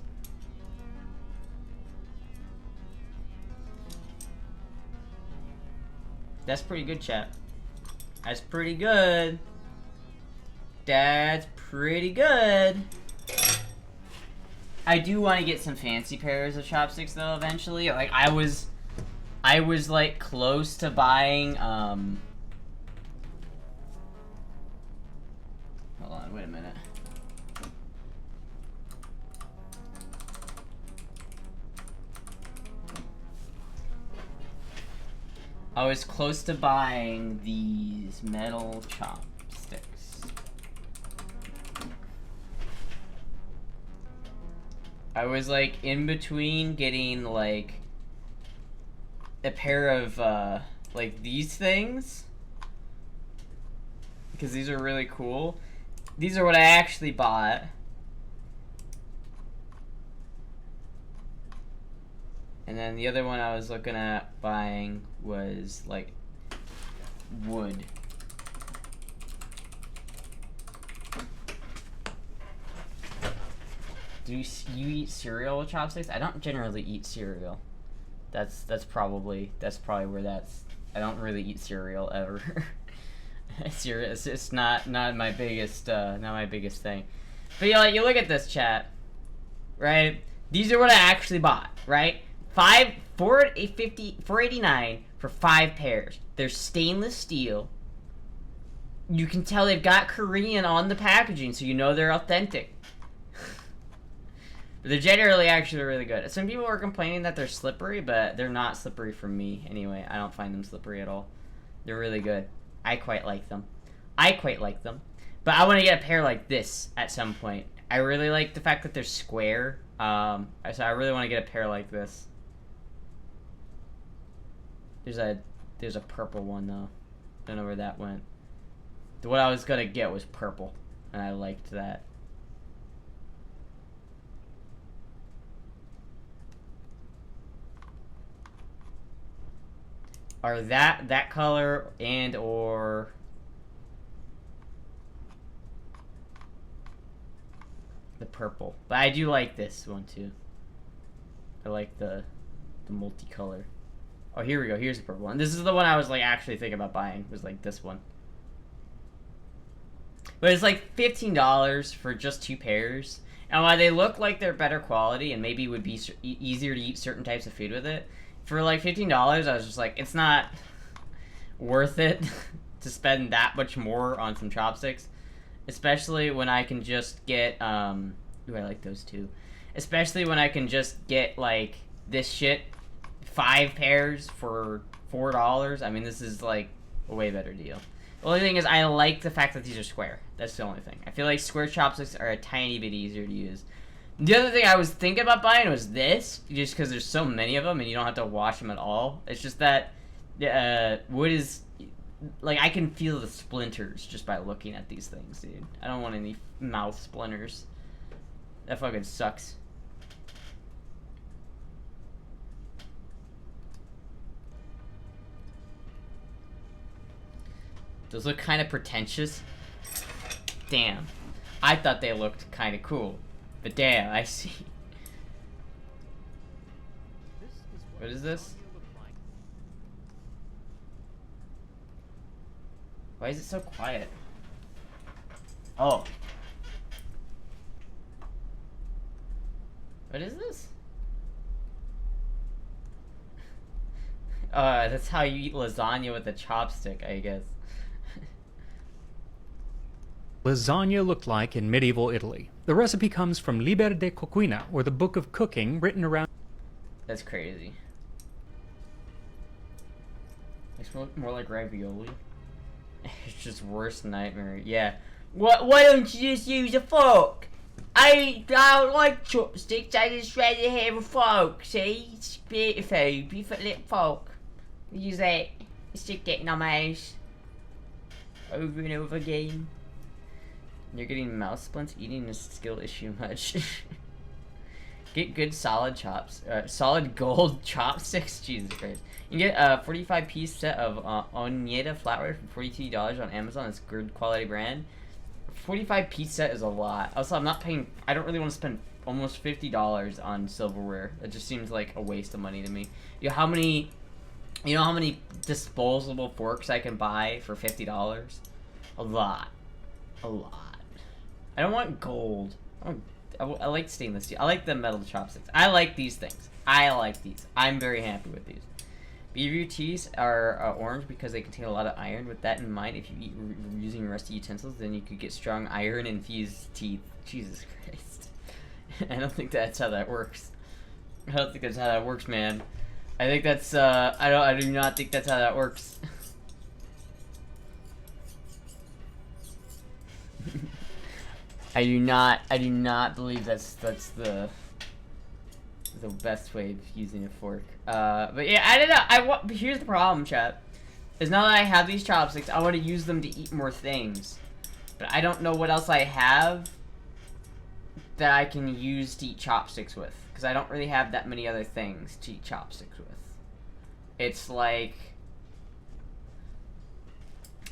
That's pretty good, chat. That's pretty good. That's pretty good. I do want to get some fancy pairs of chopsticks though eventually. Like I was like close to buying hold on, wait a minute. I was close to buying these metal chopsticks. I was like in between getting like a pair of like these things, because these are really cool. These are what I actually bought. And then the other one I was looking at buying was like wood. Do you eat cereal with chopsticks? I don't generally eat cereal. That's probably where that's. I don't really eat cereal ever. Cereal, it's not my biggest thing. But you look at this, chat, right? These are what I actually bought, right? $4.89 for 5 pairs. They're stainless steel. You can tell they've got Korean on the packaging, so you know they're authentic. But they're generally actually really good. Some people are complaining that they're slippery, but they're not slippery for me anyway. I don't find them slippery at all. They're really good. I quite like them. But I want to get a pair like this at some point. I really like the fact that they're square. So I really want to get a pair like this. There's a purple one though. Don't know where that went. What I was gonna get was purple, and I liked that. are that color and or the purple. But I do like this one too. I like the multicolor. Oh, here we go. Here's the purple one. This is the one I was like actually thinking about buying. Was like this one. But it's like $15 for just 2 pairs. And while they look like they're better quality and maybe would be easier to eat certain types of food with it, for like $15, I was just like, it's not worth it to spend that much more on some chopsticks. Especially when I can just get, ooh, I like those too. Especially when I can just get, like, this shit, 5 pairs for $4. I mean, this is, like, a way better deal. The only thing is, I like the fact that these are square. That's the only thing. I feel like square chopsticks are a tiny bit easier to use. The other thing I was thinking about buying was this, just because there's so many of them and you don't have to wash them at all. It's just that wood is... Like, I can feel the splinters just by looking at these things, dude. I don't want any mouth splinters. That fucking sucks. Those look kind of pretentious. Damn. I thought they looked kind of cool. But damn, I see. What is this? Why is it so quiet? Oh. What is this? That's how you eat lasagna with a chopstick, I guess. Lasagna looked like in medieval Italy. The recipe comes from Liber de Cucina, or the Book of Cooking, written around... That's crazy. It's more like ravioli. It's just worst nightmare. Yeah. Why don't you just use a fork? I don't like chopsticks. I just rather have a fork. See, it's beautiful. Beautiful little fork. Use that. Stick that in my mouth. Over and over again. You're getting mouse splints. Eating a skill issue much. Get good solid chops. Solid gold chopsticks. Jesus Christ. You can get a 45-piece set of Onieta flatware for $42 on Amazon. It's a good quality brand. 45-piece set is a lot. Also, I'm not paying... I don't really want to spend almost $50 on silverware. It just seems like a waste of money to me. You know how many disposable forks I can buy for $50? A lot. A lot. I don't want gold. I like stainless steel. I like the metal chopsticks. I like these things. I like these. I'm very happy with these. Beaver teas are orange because they contain a lot of iron. With that in mind, if you eat using rusty utensils, then you could get strong iron-infused teeth. Jesus Christ. I don't think that's how that works. I don't think that's how that works, man. I think that's, I do not think that's how that works. I do not believe that's the best way of using a fork. But yeah, I don't know. Here's the problem, chat. Is now that I have these chopsticks, I want to use them to eat more things. But I don't know what else I have that I can use to eat chopsticks with. Because I don't really have that many other things to eat chopsticks with. It's like...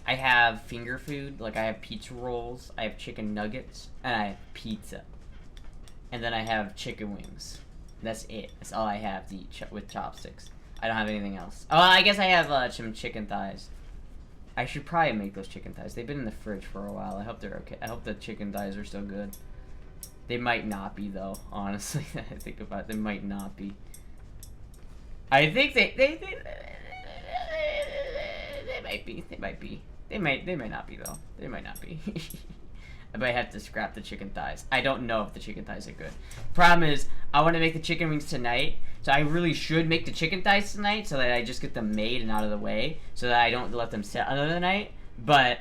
I have finger food, like I have pizza rolls, I have chicken nuggets, and I have pizza. And then I have chicken wings. That's it. That's all I have to eat with chopsticks. I don't have anything else. Oh, I guess I have some chicken thighs. I should probably make those chicken thighs. They've been in the fridge for a while. I hope they're okay. I hope the chicken thighs are still good. They might not be, though, honestly. I think about it. They might not be. I think they might be. They might be. They might not be, though. They might not be. I might have to scrap the chicken thighs. I don't know if the chicken thighs are good. Problem is, I want to make the chicken wings tonight, so I really should make the chicken thighs tonight so that I just get them made and out of the way, so that I don't let them sit another night. But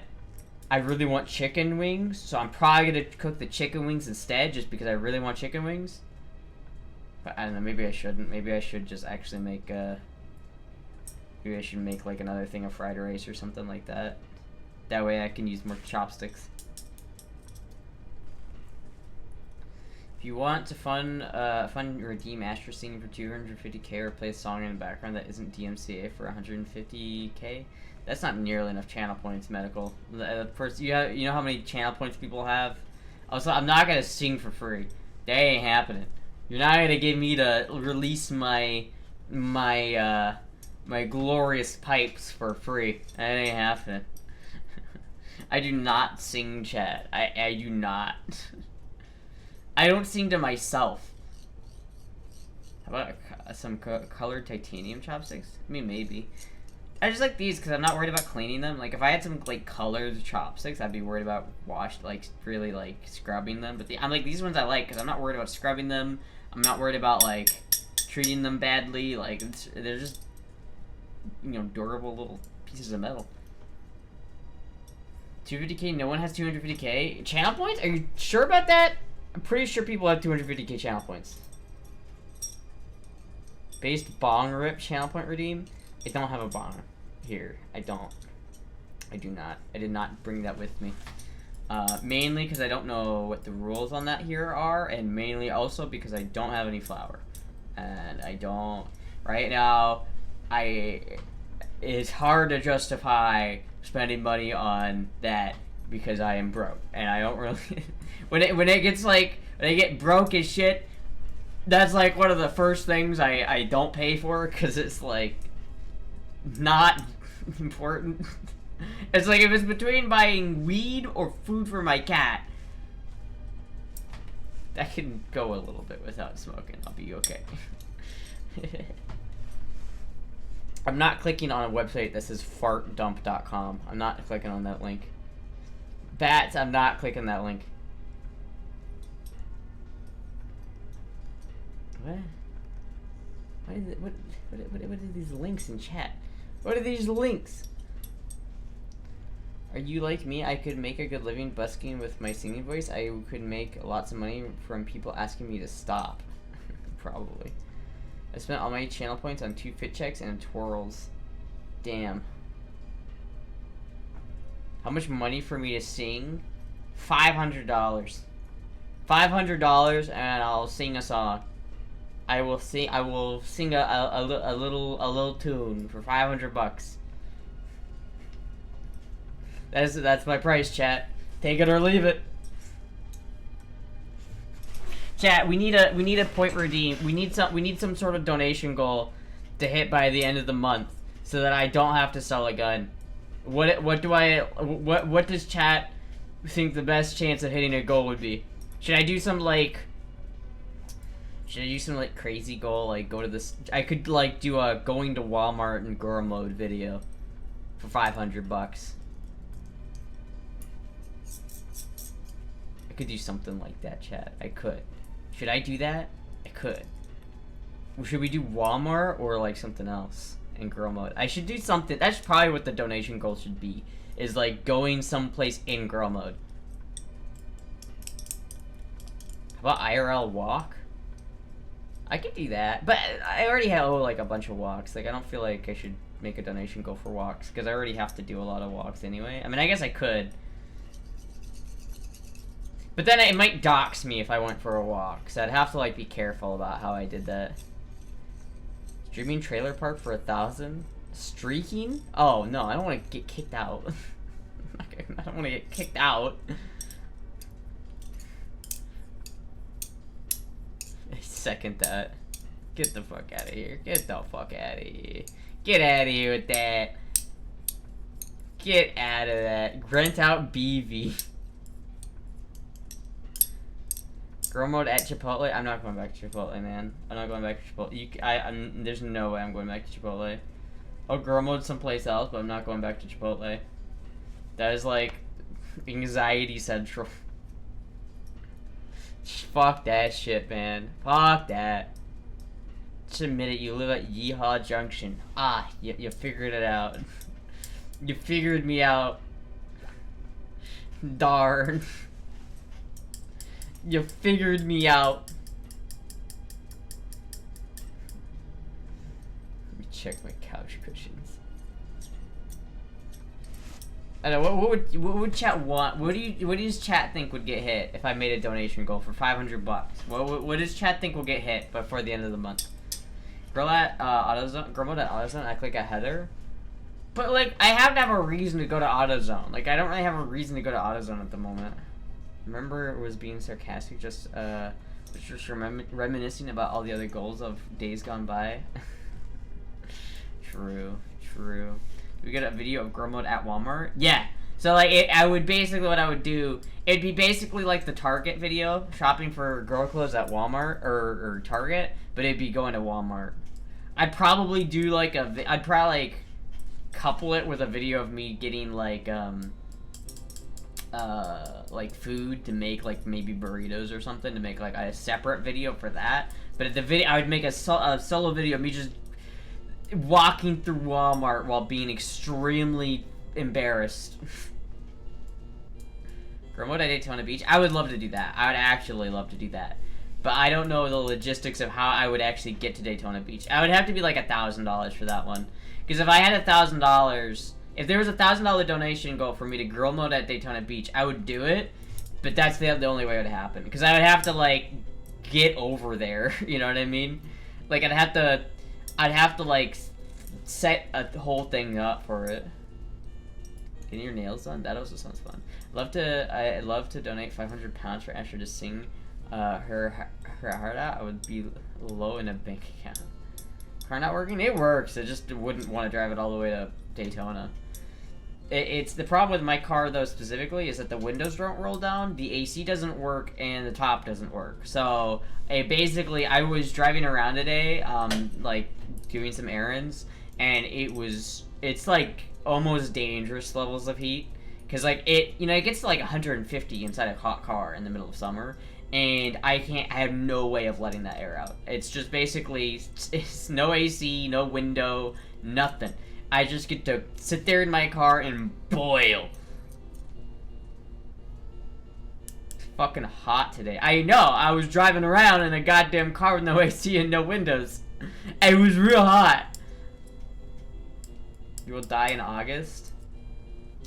I really want chicken wings, so I'm probably going to cook the chicken wings instead, just because I really want chicken wings. But I don't know, maybe I shouldn't. Maybe I should just actually make, maybe I should make, like, another thing of fried rice or something like that. That way I can use more chopsticks. If you want to fun redeem Astra singing for 250k or play a song in the background that isn't DMCA for 150k, that's not nearly enough channel points, medical. First, you know how many channel points people have? Also, I'm not gonna sing for free. That ain't happening. You're not gonna get me to release my glorious pipes for free. That ain't happening. I do not sing, chat. I do not. I don't sing to myself. How about some colored titanium chopsticks? I mean, maybe. I just like these because I'm not worried about cleaning them. Like, if I had some, like, colored chopsticks, I'd be worried about really, like, scrubbing them. But I'm like, these ones I like because I'm not worried about scrubbing them. I'm not worried about, like, treating them badly. Like, they're just, you know, durable little pieces of metal. 250k? No one has 250k? Channel points? Are you sure about that? I'm pretty sure people have 250k channel points. Based bong rip channel point redeem? I don't have a bong here. I don't. I do not. I did not bring that with me. Mainly because I don't know what the rules on that here are, and mainly also because I don't have any flour. And I don't... Right now, it's hard to justify spending money on that because I am broke. And I don't really... when it gets like... When I get broke as shit, that's like one of the first things I don't pay for because it's like... not important. It's like if it's between buying weed or food for my cat, that can go a little bit without smoking. I'll be okay. I'm not clicking on a website that says fartdump.com. I'm not clicking on that link. Bats, I'm not clicking that link. What? What are these links in chat? What are these links? Are you like me? I could make a good living busking with my singing voice. I could make lots of money from people asking me to stop. Probably. I spent all my channel points on 2 fit checks and twirls. Damn. How much money for me to sing? $500. $500 and I'll sing a song. I will sing a little tune for $500. That's my price, chat. Take it or leave it. Chat, we need a point redeem. We need some sort of donation goal to hit by the end of the month so that I don't have to sell a gun. What does chat think the best chance of hitting a goal would be? Should I do some like crazy goal, like go to this? I could like do a going to Walmart and girl mode video for $500. I could do something like that, chat. I could. Should I do that? I could. Should we do Walmart or like something else in girl mode? I should do something. That's probably what the donation goal should be. Is like going someplace in girl mode. How about IRL walk? I could do that, but I already have like a bunch of walks. Like I don't feel like I should make a donation goal for walks because I already have to do a lot of walks anyway. I mean, I guess I could. But then it might dox me if I went for a walk, so I'd have to like be careful about how I did that. Streaming trailer park for 1,000? Streaking? Oh no, I don't want to get kicked out. I don't want to get kicked out. I second that. Get the fuck out of here. Get the fuck out of here. Get out of here with that. Get out of that. Rent out BV. Girl mode at Chipotle? I'm not going back to Chipotle, man. I'm not going back to Chipotle. There's no way I'm going back to Chipotle. I'll girl mode someplace else, but I'm not going back to Chipotle. That is like anxiety central. Fuck that shit, man. Fuck that. Just admit it, you live at Yeehaw Junction. Ah, you figured it out. You figured me out. Darn. You figured me out. Let me check my couch cushions. I don't know, what would chat want? What does chat think would get hit if I made a donation goal for $500? What does chat think will get hit before the end of the month? Girl at AutoZone act like a header. But like I have to have a reason to go to AutoZone. Like I don't really have a reason to go to AutoZone at the moment. Remember it was being sarcastic, just reminiscing about all the other goals of days gone by. True. We get a video of girl mode at Walmart. Yeah. So like I would basically what I would do. It'd be basically like the Target video, shopping for girl clothes at Walmart or Target, but it'd be going to Walmart. I'd probably do like I'd probably like couple it with a video of me getting like food to make like maybe burritos or something, to make like a separate video for that. But the video I would make a solo video of me just walking through Walmart while being extremely embarrassed. Girl mode at Daytona Beach. I would love to do that. I would actually love to do that. But I don't know the logistics of how I would actually get to Daytona Beach. I would have to be like $1,000 for that one. Because if I had $1,000, if there was $1,000 donation goal for me to girl mode at Daytona Beach, I would do it. But that's the only way it would happen. Because I would have to like get over there. You know what I mean? Like I'd have to like set a whole thing up for it. Getting your nails done? That also sounds fun. I'd love to donate £500 for Astra to sing her heart out. I would be low in a bank account. Car not working? It works. I just wouldn't want to drive it all the way to Daytona. It's the problem with my car though specifically is that the windows don't roll down, the AC doesn't work, and the top doesn't work. So basically I was driving around today, like doing some errands, and it's like almost dangerous levels of heat, because like it gets to like 150 inside a hot car in the middle of summer, and I have no way of letting that air out. It's just basically it's no AC, no window, nothing. I just get to sit there in my car and boil. It's fucking hot today. I know, I was driving around in a goddamn car with no AC and no windows. It was real hot. You will die in August?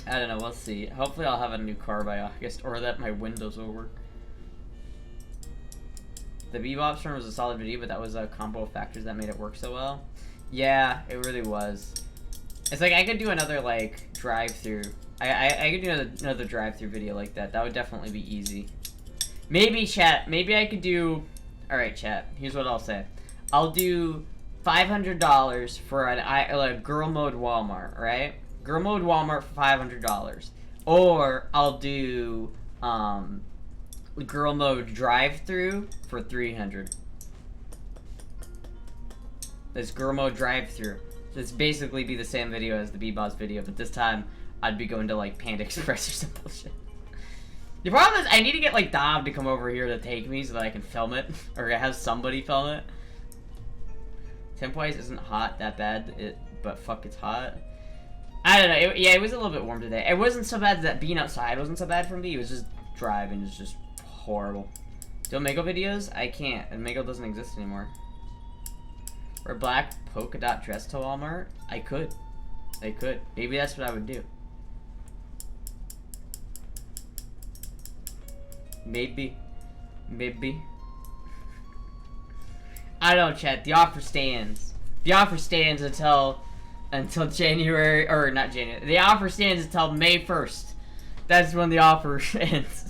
I don't know, we'll see. Hopefully I'll have a new car by August, or that my windows will work. The Bebop storm was a solid video, but that was a combo of factors that made it work so well. Yeah, it really was. It's like I could do another like drive-through. I could do another drive-through video like that. That would definitely be easy. Maybe chat. Maybe I could do. All right, chat. Here's what I'll say. I'll do $500 for a girl mode Walmart, right? Girl mode Walmart for $500, or I'll do girl mode drive-through for $300. This girl mode drive-through. This basically be the same video as the B-Boss video, but this time I'd be going to like Panda Express or some bullshit. The problem is I need to get like Dom to come over here to take me so that I can film it, or have somebody film it. Temp-wise isn't hot that bad, but fuck, it's hot. I don't know. It was a little bit warm today. It wasn't so bad that being outside wasn't so bad for me. It was just driving is just horrible. Do Omegle videos? I can't. Omegle doesn't exist anymore. Or black polka dot dress to Walmart? I could. Maybe that's what I would do. Maybe. I don't know, chat. The offer stands. The offer stands until January, or not January. The offer stands until May 1st. That's when the offer ends.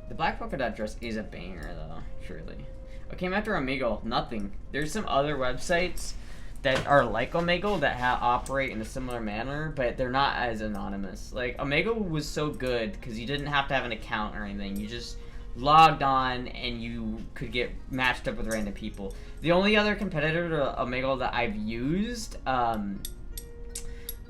The black polka dot dress is a banger, though. Truly. What came after Omegle? Nothing. There's some other websites that are like Omegle that operate in a similar manner, but they're not as anonymous. Like, Omegle was so good because you didn't have to have an account or anything. You just logged on and you could get matched up with random people. The only other competitor to Omegle that I've used,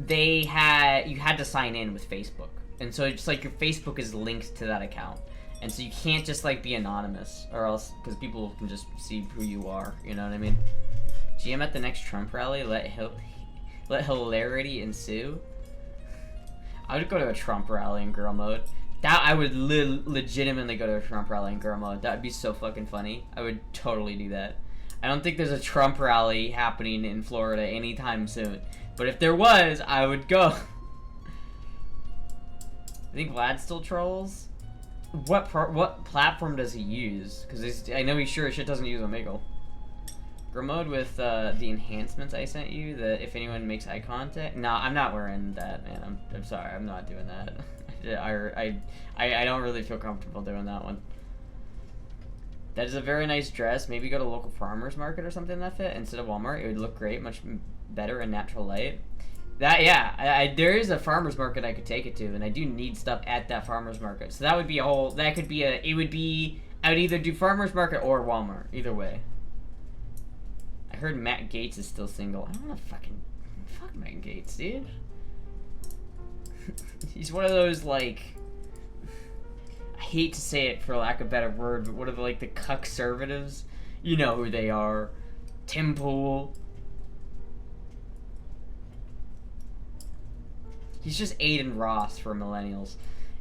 you had to sign in with Facebook. And so it's like your Facebook is linked to that account. And so you can't just like be anonymous, or else, because people can just see who you are, you know what I mean? GM at the next Trump rally, let hilarity ensue. I would go to a Trump rally in girl mode. I would legitimately go to a Trump rally in girl mode. That would be so fucking funny. I would totally do that. I don't think there's a Trump rally happening in Florida anytime soon. But if there was, I would go. I think Vlad still trolls. What platform does he use? Because I know he sure as shit doesn't use Omegle. Remote with the enhancements I sent you, that if anyone makes eye contact. No, I'm not wearing that, man. I'm sorry, I'm not doing that. I don't really feel comfortable doing that one. That is a very nice dress. Maybe go to a local farmer's market or something that fit instead of Walmart. It would look great, much better in natural light. That, yeah, there is a farmer's market I could take it to, and I do need stuff at that farmer's market. So that would be a whole, that could be a, it would be, I would either do farmer's market or Walmart, either way. I heard Matt Gaetz is still single. I don't want to fuck Matt Gaetz, dude. He's one of those, like, I hate to say it for lack of a better word, but what are the, like, the cuck-servatives? You know who they are. Tim Pool. He's just Aiden Ross for millennials.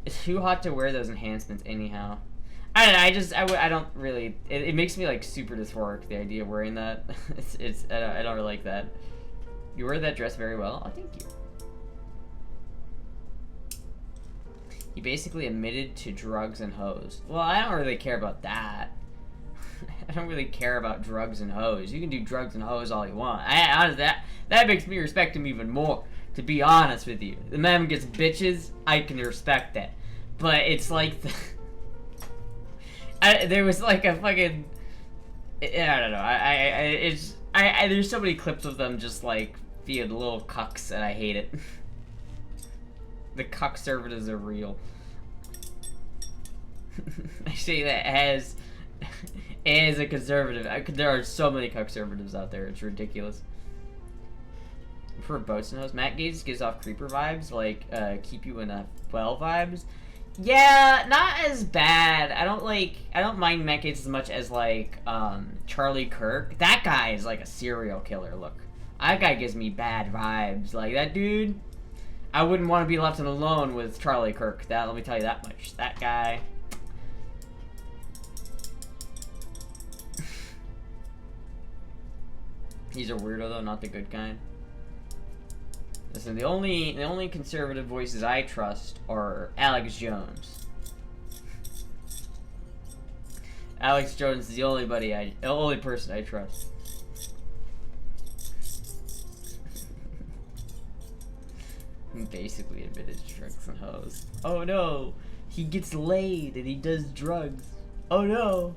It's too hot to wear those enhancements anyhow. I don't know, I don't really, it makes me like super dysphoric, the idea of wearing that. I don't really like that. You wear that dress very well. Oh, thank you. He basically admitted to drugs and hoes. Well, I don't really care about that. I don't really care about drugs and hoes. You can do drugs and hoes all you want. That makes me respect him even more. To be honest with you, the man gets bitches. I can respect that, but it's like there was like a fucking, I don't know. There's so many clips of them just like being little cucks, and I hate it. The cuck-servatives are real. I say that as a conservative. There are so many cuck-servatives out there. It's ridiculous. For boats and hoes, Matt Gaetz gives off creeper vibes, like keep you in a well vibes. Yeah, not as bad. I don't mind Matt Gaetz as much as like Charlie Kirk. That guy is like a serial killer. Look, that guy gives me bad vibes. Like that dude, I wouldn't want to be left alone with Charlie Kirk. That, let me tell you that much. That guy. He's a weirdo though, not the good kind. Listen, the only conservative voices I trust are Alex Jones. Alex Jones is the only person I trust. He basically admitted to drugs and hoes. Oh no, he gets laid and he does drugs. Oh no.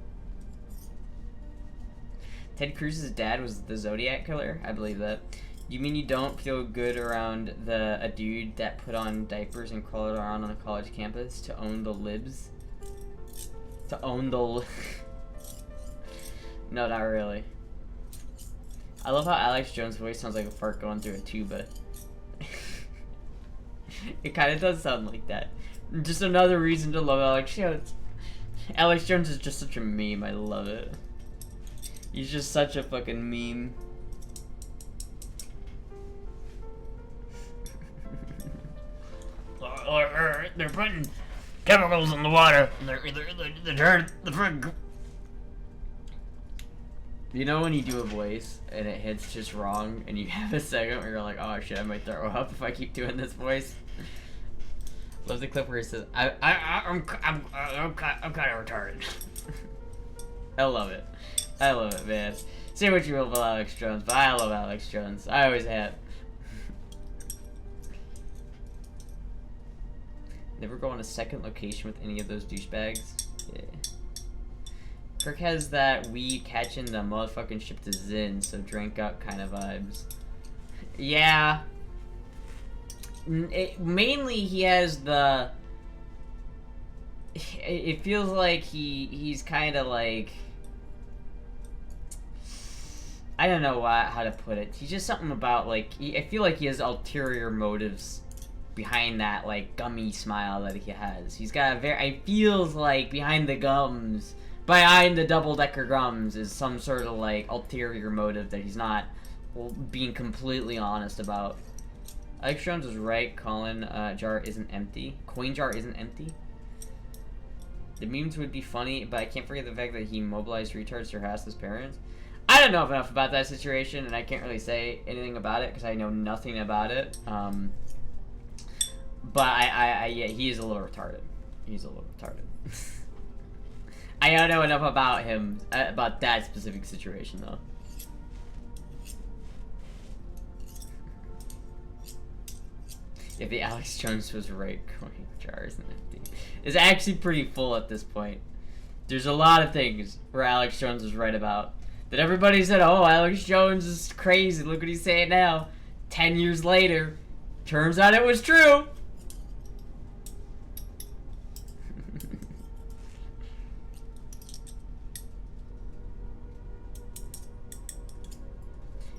Ted Cruz's dad was the Zodiac killer. I believe that. You mean you don't feel good around a dude that put on diapers and crawled around on a college campus to own the libs? To own the No, not really. I love how Alex Jones' voice sounds like a fart going through a tuba. It kind of does sound like that. Just another reason to love Alex Jones. Alex Jones is just such a meme. I love it. He's just such a fucking meme. They're putting chemicals in the water. You know when you do a voice and it hits just wrong, and you have a second where you're like, "Oh shit, I might throw up if I keep doing this voice." Love the clip where he says, "I'm kind of retarded." I love it. I love it, man. Say what you will about Alex Jones, but I love Alex Jones. I always have. Never go on a second location with any of those douchebags. Yeah. Kirk has that we catching the motherfucking ship to Zin, so drink up kind of vibes. Yeah. Mainly he has the... It feels like he's kind of like... I don't know how to put it. He's just something about, like... I feel like he has ulterior motives behind that, like, gummy smile that he has. He's got a very... It feels like behind the gums... Behind the double-decker gums is some sort of, like, ulterior motive that he's not being completely honest about. Alex Jones was right. Coin jar isn't empty. Coin jar isn't empty. The memes would be funny, but I can't forget the fact that he mobilized retards to harass his parents. I don't know enough about that situation, and I can't really say anything about it because I know nothing about it. But yeah, he is a little retarded. He's a little retarded. I don't know enough about him, about that specific situation, though. If the Alex Jones was right, coin jar isn't empty. It's actually pretty full at this point. There's a lot of things where Alex Jones was right about. That everybody said, oh, Alex Jones is crazy, look what he's saying now. 10 years later, turns out it was true.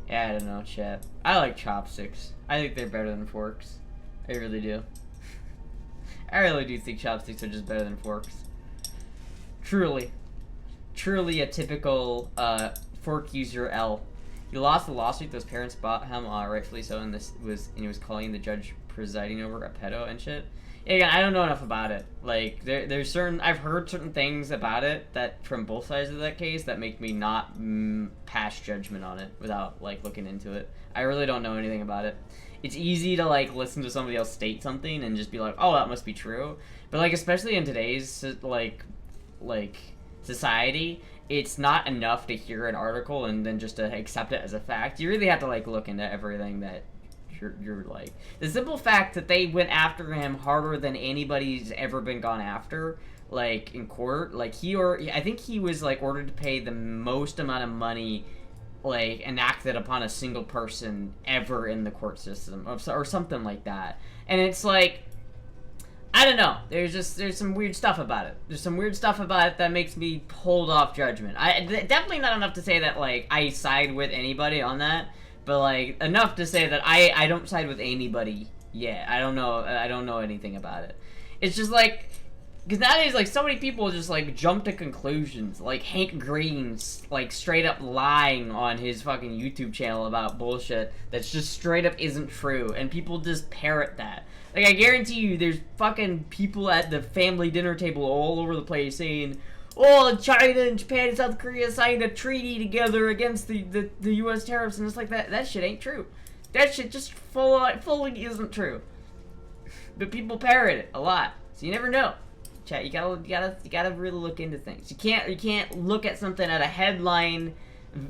Yeah, I don't know, chat. I like chopsticks. I think they're better than forks. I really do. I really do think chopsticks are just better than forks. Truly. Truly a typical fork user L. He lost the lawsuit. Those parents bought him, rightfully so, and he was calling the judge presiding over a pedo and shit. Again, I don't know enough about it. Like, there's certain, I've heard certain things about it that from both sides of that case that make me not pass judgment on it without like looking into it. I really don't know anything about it. It's easy to like listen to somebody else state something and just be like, oh, that must be true. But like, especially in today's like society, it's not enough to hear an article and then just to accept it as a fact. You really have to like look into everything that you're like. The simple fact that they went after him harder than anybody's ever been gone after, like in court, like I think he was like ordered to pay the most amount of money like enacted upon a single person ever in the court system or something like that. And it's like, I don't know. There's some weird stuff about it. There's some weird stuff about it that makes me hold off judgment. Definitely not enough to say that like I side with anybody on that, but like enough to say that I don't side with anybody yet. I don't know anything about it. It's just like, because nowadays like so many people just like jump to conclusions. Like Hank Green's like straight up lying on his fucking YouTube channel about bullshit that's just straight up isn't true, and people just parrot that. Like, I guarantee you there's fucking people at the family dinner table all over the place saying, oh, China and Japan and South Korea signed a treaty together against the U.S. tariffs, and it's like, that shit ain't true. That shit just fully isn't true. But people parrot it a lot, so you never know. Chat, you gotta really look into things. You can't look at something at a headline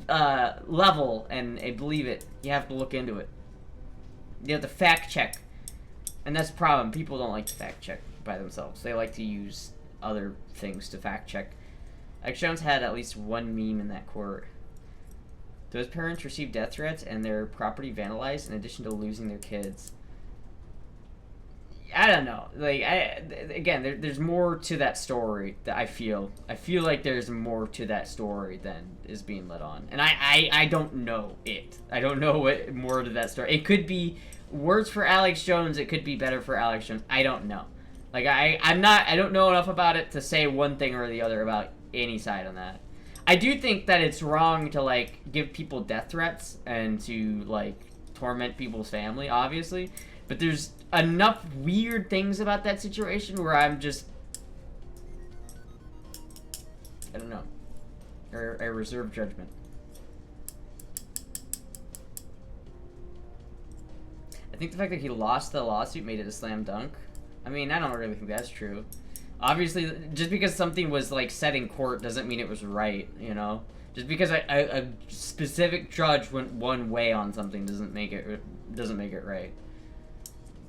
level and believe it. You have to look into it. You have to fact check. And that's the problem. People don't like to fact check by themselves. They like to use other things to fact check. Alex Jones had at least one meme in that court. Those parents received death threats and their property vandalized in addition to losing their kids. I don't know. Like, again, there's more to that story that I feel. I feel like there's more to that story than is being let on. And I don't know it. I don't know what more to that story. It could be worse for Alex Jones. It could be better for Alex Jones. I don't know. Like, I don't know enough about it to say one thing or the other about any side on that. I do think that it's wrong to, like, give people death threats and to, like, torment people's family, obviously. But there's enough weird things about that situation where I'm just, I don't know. Or I reserve judgment. I think the fact that he lost the lawsuit made it a slam dunk. I mean, I don't really think that's true. Obviously, just because something was, like, set in court doesn't mean it was right, you know? Just because a specific judge went one way on something doesn't make it right.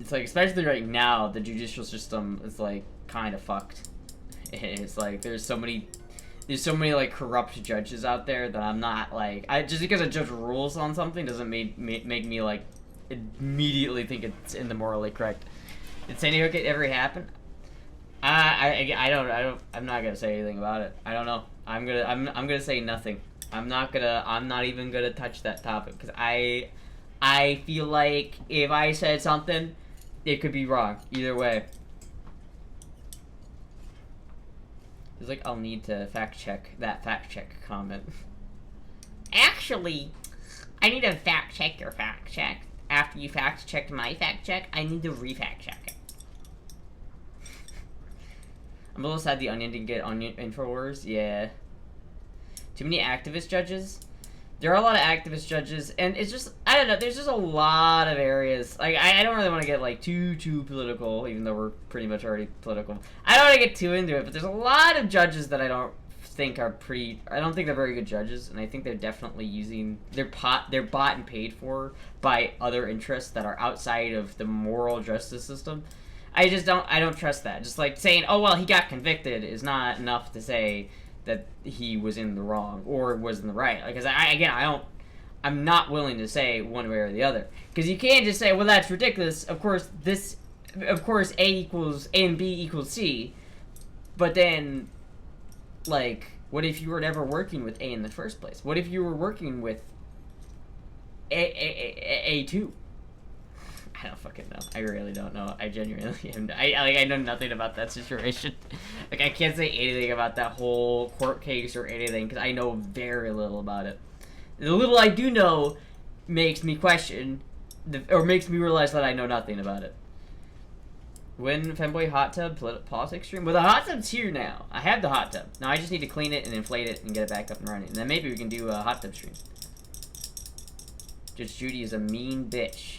It's like, especially right now, the judicial system is, like, kind of fucked. It's like, there's so many, like, corrupt judges out there that I'm not, like, just because a judge rules on something doesn't make me, like, immediately think it's in the morally correct. Did Sandy Hook ever happen? I'm not gonna say anything about it. I don't know. I'm gonna say nothing. I'm not even gonna touch that topic, because I feel like if I said something, it could be wrong either way. It's like, I'll need to fact check that fact check comment. Actually, I need to fact check your fact check. After you fact checked my fact check, I need to re-fact check it. I'm a little sad the Onion didn't get Onion InfoWars. Yeah. Too many activist judges. There are a lot of activist judges, and it's just, I don't know, there's just a lot of areas. Like, I don't really want to get, like, too political, even though we're pretty much already political. I don't want to get too into it, but there's a lot of judges that I don't think are I don't think they're very good judges, and I think they're definitely using, they're bought and paid for by other interests that are outside of the moral justice system. I don't trust that. Just, like, saying, oh, well, he got convicted is not enough to say that he was in the wrong or was in the right. Because I'm not willing to say one way or the other. Because you can't just say, well, that's ridiculous. Of course, A and B equals C. But then, like, what if you were never working with A in the first place? What if you were working with A2? I don't fucking know. I really don't know. I genuinely am. I know nothing about that situation. Like, I can't say anything about that whole court case or anything because I know very little about it. The little I do know makes me question, or makes me realize that I know nothing about it. When Femboy Hot Tub politics stream? Well, the hot tub's here now. I have the hot tub. Now I just need to clean it and inflate it and get it back up and running. And then maybe we can do a hot tub stream. Judge Judy is a mean bitch.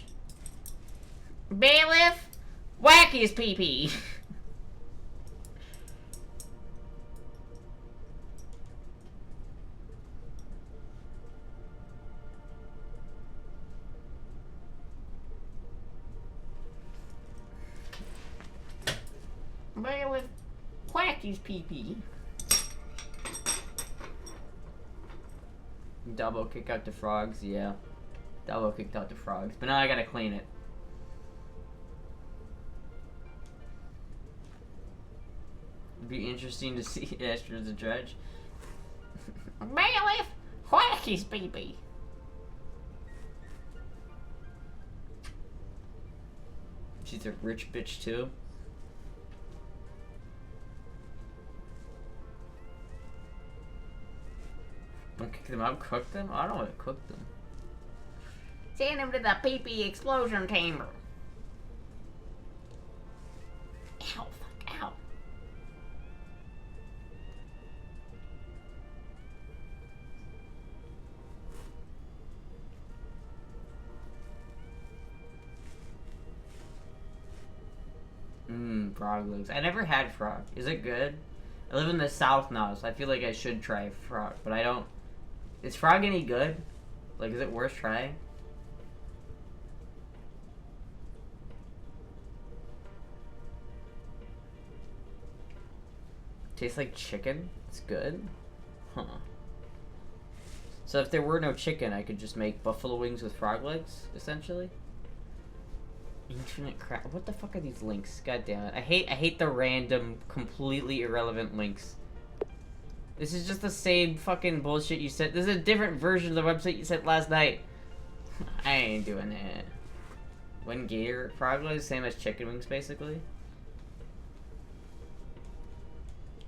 Bailiff, whack his pee-pee. Bailiff, whack his pee-pee. Double kick out the frogs, yeah. Double kicked out the frogs. But now I gotta clean it. Be interesting to see Astra as a judge. Bailiff, whack his pee-pee. She's a rich bitch too. Don't kick them out, cook them? I don't want to cook them. Send them to the pee-pee explosion chamber. Ow, fuck, ow. Frog legs. I never had frog. Is it good? I live in the south now, so I feel like I should try frog, but I don't. Is frog any good? Like, is it worth trying? Tastes like chicken? It's good? Huh. So if there were no chicken, I could just make buffalo wings with frog legs, essentially? Internet crap. What the fuck are these links? God damn it. I hate the random, completely irrelevant links. This is just the same fucking bullshit you said. This is a different version of the website you sent last night. I ain't doing it. When gator frog legs, same as chicken wings, basically.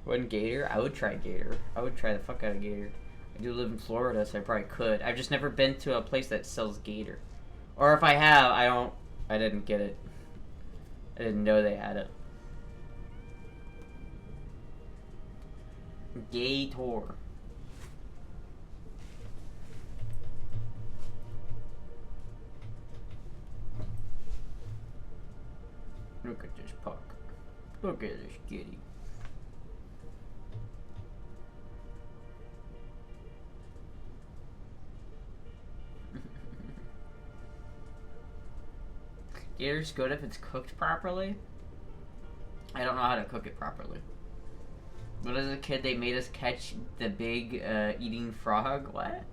When gator, I would try gator. I would try the fuck out of gator. I do live in Florida, so I probably could. I've just never been to a place that sells gator. Or if I have, I didn't get it. I didn't know they had it. Gator. Look at this puck. Look at this kitty. Gator's good if it's cooked properly. I don't know how to cook it properly. But as a kid, they made us catch the big eating frog. What?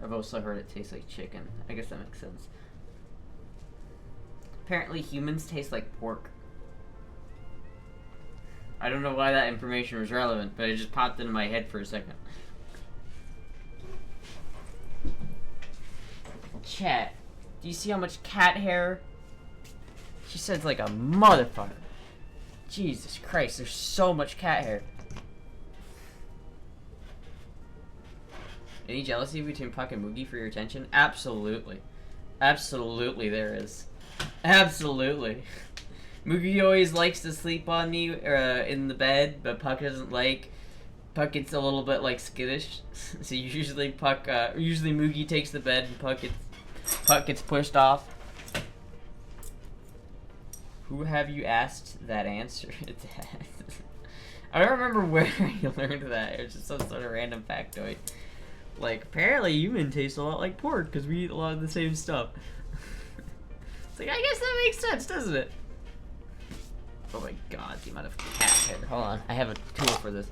I've also heard it tastes like chicken. I guess that makes sense. Apparently humans taste like pork. I don't know why that information was relevant, but it just popped into my head for a second. Chat, do you see how much cat hair? She says like a motherfucker. Jesus Christ, there's so much cat hair. Any jealousy between Puck and Moogie for your attention? Absolutely. Absolutely there is. Absolutely. Moogie always likes to sleep on me in the bed, but Puck doesn't like. Puck gets a little bit like skittish, so usually usually Moogie takes the bed and Puck gets pushed off. Who have you asked that answer? I don't remember where you learned that. It was just some sort of random factoid. Like, apparently human tastes a lot like pork because we eat a lot of the same stuff. It's like, I guess that makes sense, doesn't it? Oh my god, the amount of cat hair. Hold on, I have a tool for this.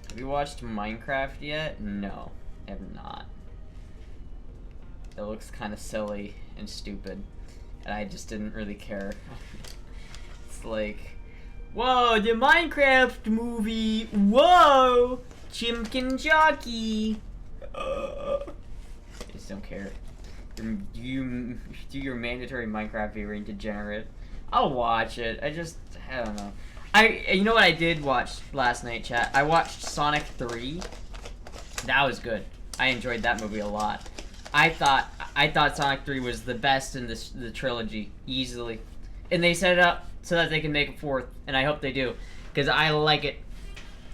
Have you watched Minecraft yet? No, I have not. It looks kind of silly and stupid, and I just didn't really care. It's like, whoa, the Minecraft movie! Whoa! Chimkin Jockey! I just don't care. You do your mandatory Minecraft viewing, degenerate. I'll watch it. I don't know. You know what I did watch last night, chat? I watched Sonic 3. That was good. I enjoyed that movie a lot. I thought Sonic 3 was the best in the trilogy, easily. And they set it up so that they can make a fourth, and I hope they do, because I like it.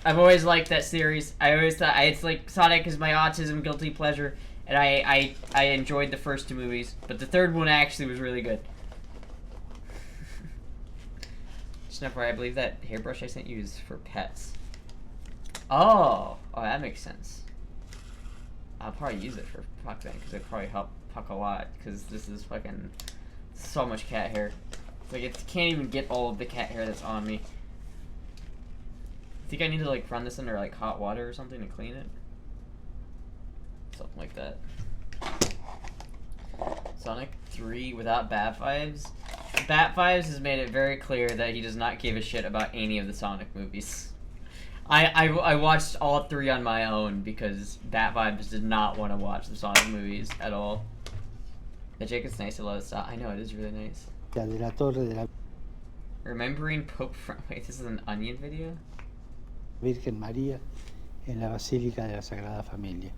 I've always liked that series. I always thought it's like Sonic is my autism guilty pleasure, and I enjoyed the first two movies, but the third one actually was really good. Snuffer, I believe that hairbrush I sent you is for pets. Oh, that makes sense. I'll probably use it for Puck then, because it probably help Puck a lot, because this is fucking so much cat hair. It's like, it can't even get all of the cat hair that's on me. I think I need to like run this under like hot water or something to clean it. Something like that. Sonic 3 without Bat Vibes. Bat Vibes has made it very clear that he does not give a shit about any of the Sonic movies. I watched all three on my own because Bat Vibes did not want to watch the Sonic movies at all. The jacket's nice, I love it. I know, it is really nice. Remembering Pope wait, this is an Onion video? Virgen María en la Basílica de la Sagrada Familia.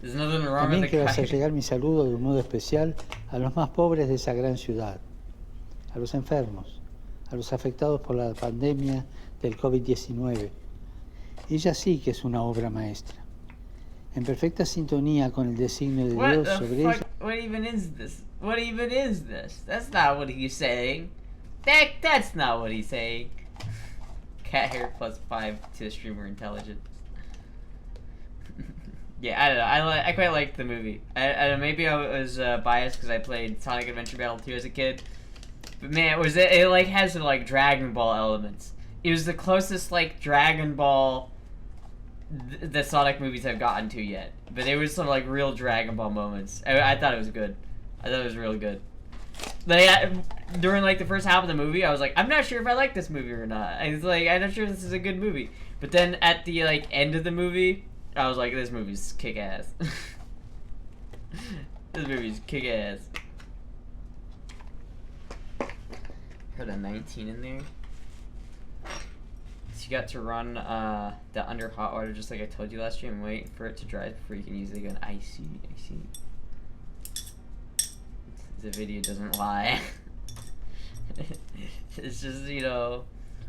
There's nothing wrong with También the quiero hacer guy. llegar mi saludo de un modo especial a los más pobres de esa gran ciudad, a los enfermos, a los afectados por la pandemia del COVID-19. Ella sí que es una obra maestra, en perfecta sintonía con el designio de What Dios the sobre fuck? ella. What even is this? What even is this? That's not what he's saying. That's not what he's saying. Cat hair plus 5 to streamer intelligence. Yeah, I don't know. I quite liked the movie. I don't know, maybe I was biased because I played Sonic Adventure Battle 2 as a kid. But man, it like has some like Dragon Ball elements. It was the closest like Dragon Ball the Sonic movies have gotten to yet. But there was some like real Dragon Ball moments. I thought it was good. I thought it was really good. Like, during like the first half of the movie, I was like, I'm not sure if I like this movie or not. I was like, I'm not sure this is a good movie. But then at the like end of the movie, I was like, this movie's kick ass. This movie's kick ass. Put a 19 in there. So you got to run the under hot water just like I told you last stream and wait for it to dry before you can use it again. I see. The video doesn't lie. It's just, you know,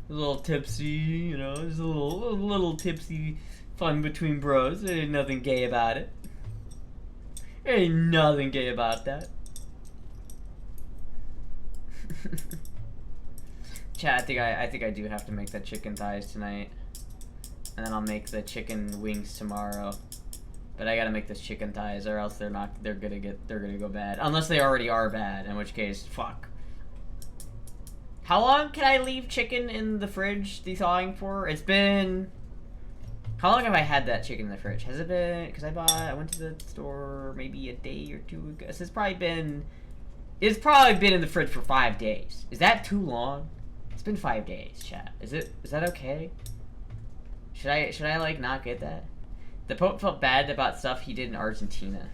a little tipsy, you know, just a little tipsy fun between bros. There ain't nothing gay about it. There ain't nothing gay about that. Chat, I think I do have to make the chicken thighs tonight. And then I'll make the chicken wings tomorrow. But I gotta make this chicken thighs, or else they're gonna go bad. Unless they already are bad, in which case, fuck. How long can I leave chicken in the fridge thawing for? It's been... How long have I had that chicken in the fridge? Has it been... Because I went to the store maybe a day or two ago. So it's probably been in the fridge for 5 days. Is that too long? It's been 5 days, chat. Is that okay? Should I like not get that? The Pope felt bad about stuff he did in Argentina.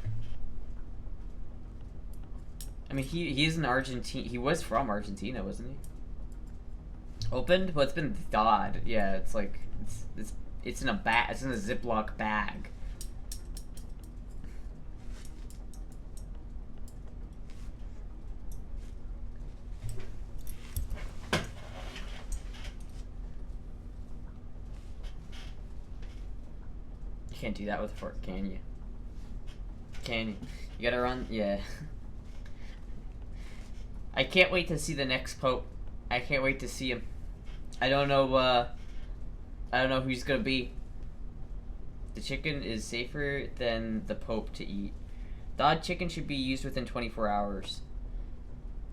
I mean, he's an Argentine. He was from Argentina, wasn't he? Opened? Well, it's been thawed. Yeah, it's like it's in a bag. It's in a Ziploc bag. You can't do that with a fork, can you? Can you? You gotta run. Yeah. I can't wait to see the next Pope. I can't wait to see him. I don't know who he's gonna be. The chicken is safer than the Pope to eat. Thawed chicken should be used within 24 hours.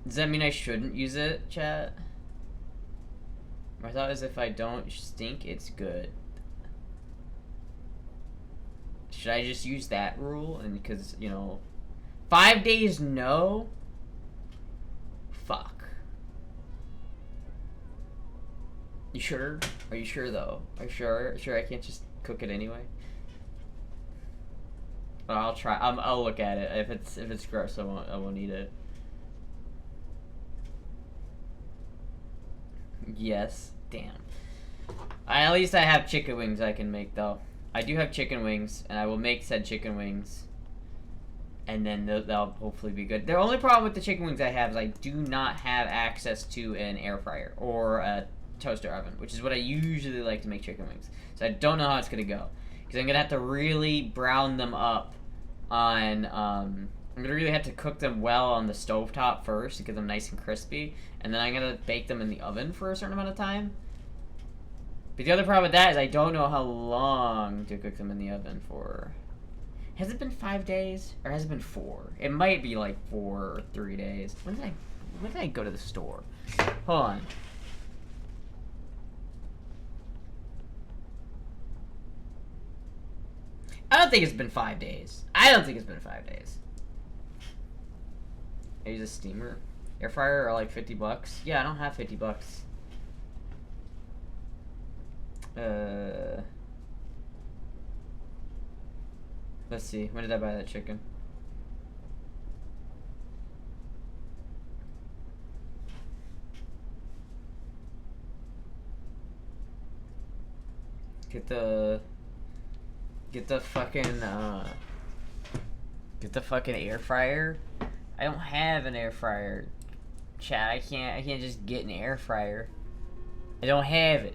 Does that mean I shouldn't use it, chat? My thought is if I don't stink, it's good. Should I just use that rule? And because, 5 days no? Fuck. You sure? Are you sure though? Are you sure? Sure I can't just cook it anyway? But I'll try. I'll look at it. If it's gross, I won't eat it. Yes. Damn. At least I have chicken wings I can make though. I do have chicken wings, and I will make said chicken wings. And then they'll hopefully be good. The only problem with the chicken wings I have is I do not have access to an air fryer or a toaster oven, which is what I usually like to make chicken wings. So I don't know how it's gonna go, because I'm gonna have to really brown them up on. I'm gonna really have to cook them well on the stovetop first to get them nice and crispy, and then I'm gonna bake them in the oven for a certain amount of time. But the other problem with that is I don't know how long to cook them in the oven for. Has it been 5 days or has it been 4? It might be like 4 or 3 days. When did I go to the store? Hold on. I don't think it's been 5 days. I don't think it's been 5 days. I use a steamer. Air fryer are like $50. Yeah, I don't have $50. Let's see. When did I buy that chicken? Get the fucking air fryer. I don't have an air fryer. Chat, I can't just get an air fryer. I don't have it.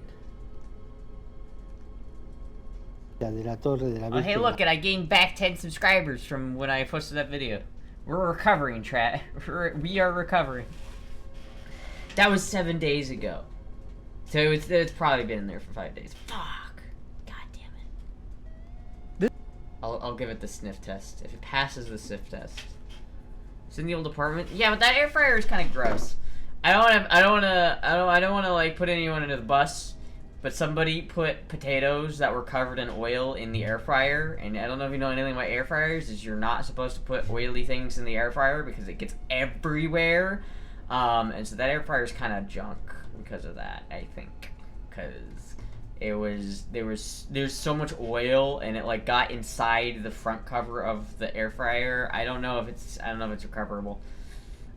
Oh, hey, look, I gained back 10 subscribers from when I posted that video. We're recovering, chat. We are recovering. That was 7 days ago. So it's probably been in there for 5 days. Fuck. God damn it. I'll give it the sniff test. If it passes the sniff test. It's in the old apartment. Yeah, but that air fryer is kind of gross. I don't want to like put anyone into the bus. But somebody put potatoes that were covered in oil in the air fryer, and I don't know if you know anything about air fryers, is you're not supposed to put oily things in the air fryer because it gets everywhere, and so that air fryer is kind of junk because of that, I think, because there's so much oil and it like got inside the front cover of the air fryer. I don't know if it's recoverable.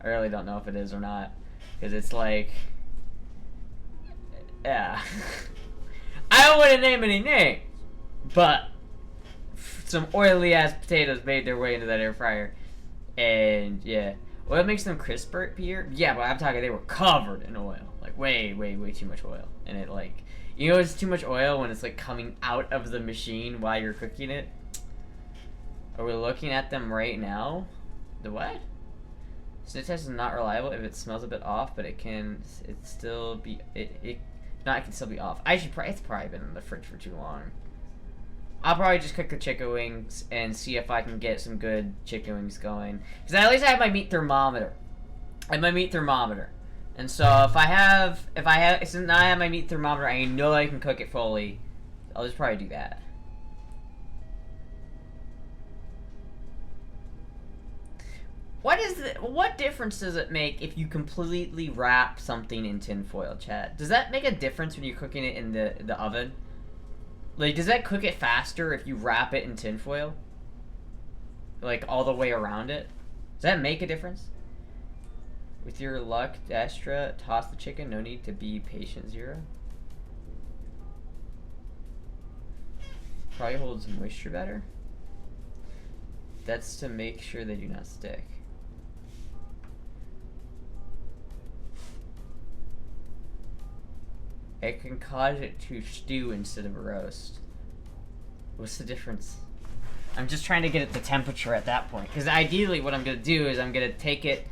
I really don't know if it is or not, because it's like, yeah. I don't want to name any names, but some oily ass potatoes made their way into that air fryer, and yeah, oil makes them crisper. Yeah, but I'm talking they were covered in oil, like way too much oil, and it like, it's too much oil when it's like coming out of the machine while you're cooking it. Are we looking at them right now? The what? Sniff test is not reliable if it smells a bit off, but it can still be it can still be off. It's probably been in the fridge for too long. I'll probably just cook the chicken wings and see if I can get some good chicken wings going. Because at least I have my meat thermometer. And so since now I have my meat thermometer, I know I can cook it fully. I'll just probably do that. What difference does it make if you completely wrap something in tin foil, chat? Does that make a difference when you're cooking it in the oven? Like, does that cook it faster if you wrap it in tin foil? Like, all the way around it? Does that make a difference? With your luck, Astra, toss the chicken. No need to be patient, Zero. Probably holds moisture better. That's to make sure they do not stick. It can cause it to stew instead of roast. What's the difference? I'm just trying to get it the temperature at that point. Because ideally what I'm going to do is I'm going to take a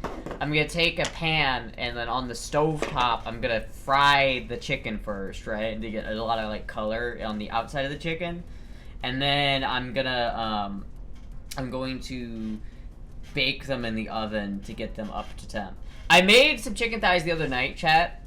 pan and then on the stove top I'm going to fry the chicken first, right? To get a lot of like color on the outside of the chicken. And then I'm going to bake them in the oven to get them up to temp. I made some chicken thighs the other night, chat.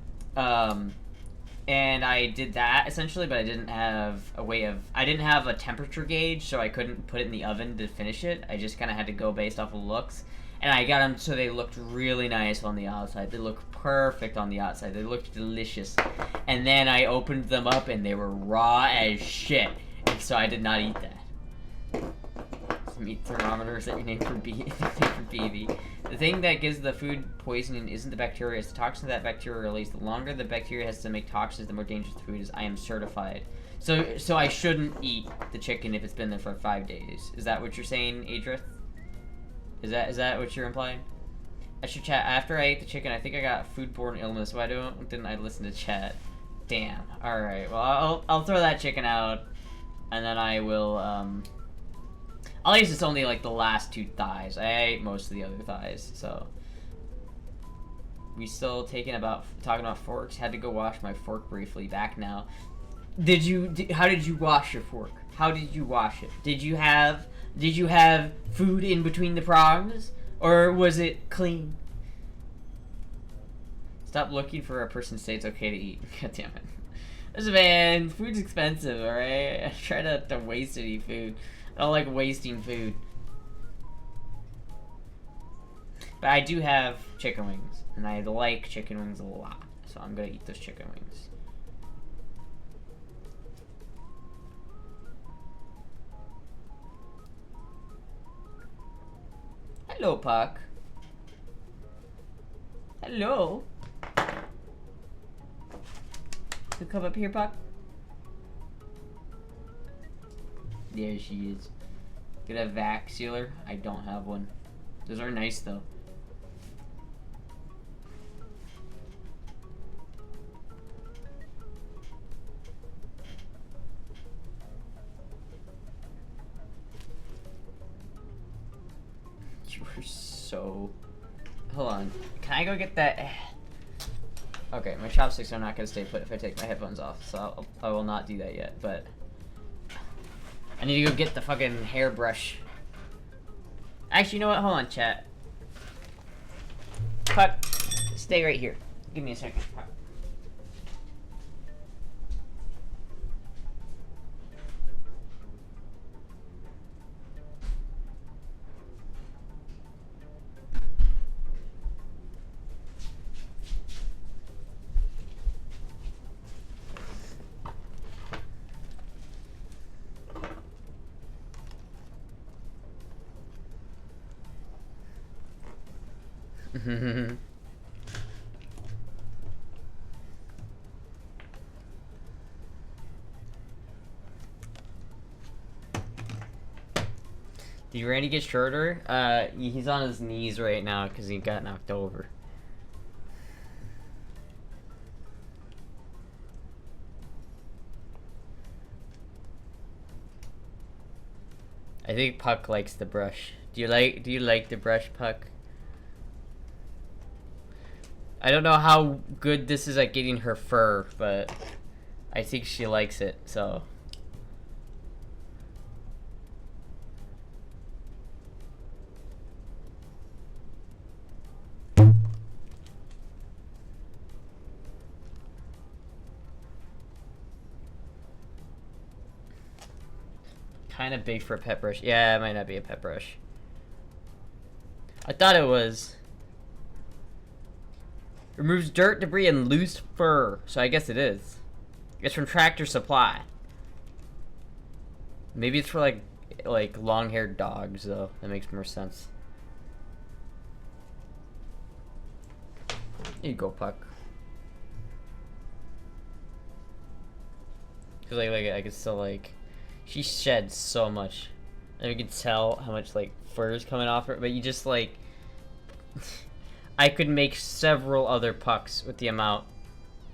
And I did that essentially, but I didn't have a temperature gauge, so I couldn't put it in the oven to finish it. I just kind of had to go based off of looks. And I got them so they looked really nice on the outside. They looked perfect on the outside. They looked delicious. And then I opened them up and they were raw as shit. And so I did not eat that. Some meat thermometers that you named for BB. The thing that gives the food poisoning isn't the bacteria, it's the toxin that bacteria release. The longer the bacteria has to make toxins, the more dangerous the food is. I am certified. So I shouldn't eat the chicken if it's been there for 5 days. Is that what you're saying, Adrith? Is that what you're implying? I should chat. After I ate the chicken, I think I got foodborne illness. Why didn't I listen to chat? Damn. Alright, well, I'll throw that chicken out. And then I will, at least it's only like the last 2 thighs. I ate most of the other thighs, so. We still talking about forks. Had to go wash my fork briefly. Back now. How did you wash your fork? How did you wash it? Did you have food in between the prongs? Or was it clean? Stop looking for a person to say it's okay to eat. God damn it. Listen, man, food's expensive, alright? I try not to waste any food. I don't like wasting food. But I do have chicken wings, and I like chicken wings a lot. So I'm gonna eat those chicken wings. Hello, Puck. Hello. You come up here, Puck. There she is. Get a vac sealer. I don't have one. Those are nice though. You were so... Hold on. Can I go get that? Okay, my chopsticks are not gonna stay put if I take my headphones off, so I will not do that yet, but... I need to go get the fucking hairbrush. Actually, you know what? Hold on, chat. Puck, stay right here. Give me a second. Puck. Did Randy get shorter? He's on his knees right now because he got knocked over. I think Puck likes the brush. Do you like the brush, Puck? I don't know how good this is at getting her fur, but I think she likes it, so. Kind of big for a pet brush. Yeah, it might not be a pet brush. I thought it was. Removes dirt, debris, and loose fur. So I guess it is. It's from Tractor Supply. Maybe it's for like long-haired dogs though. That makes more sense. Here you go, Puck. Cause like I could still like, she sheds so much, and you can tell how much like fur is coming off her. But you just like, I could make several other Pucks with the amount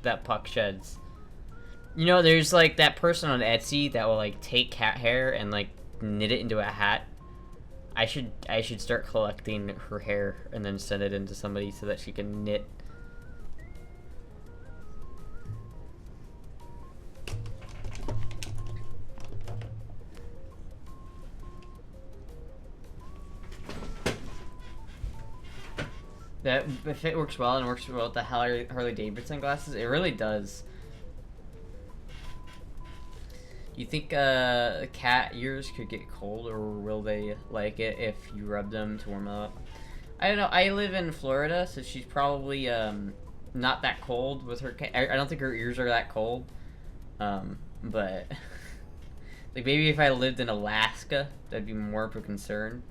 that Puck sheds. You know, there's like that person on Etsy that will like take cat hair and like knit it into a hat. I should start collecting her hair and then send it into somebody so that she can knit. That if it works well and works well with the Harley Davidson glasses, it really does. You think cat ears could get cold, or will they like it if you rub them to warm them up? I don't know. I live in Florida, so she's probably not that cold with her cat. I don't think her ears are that cold. But like maybe if I lived in Alaska, that'd be more of a concern.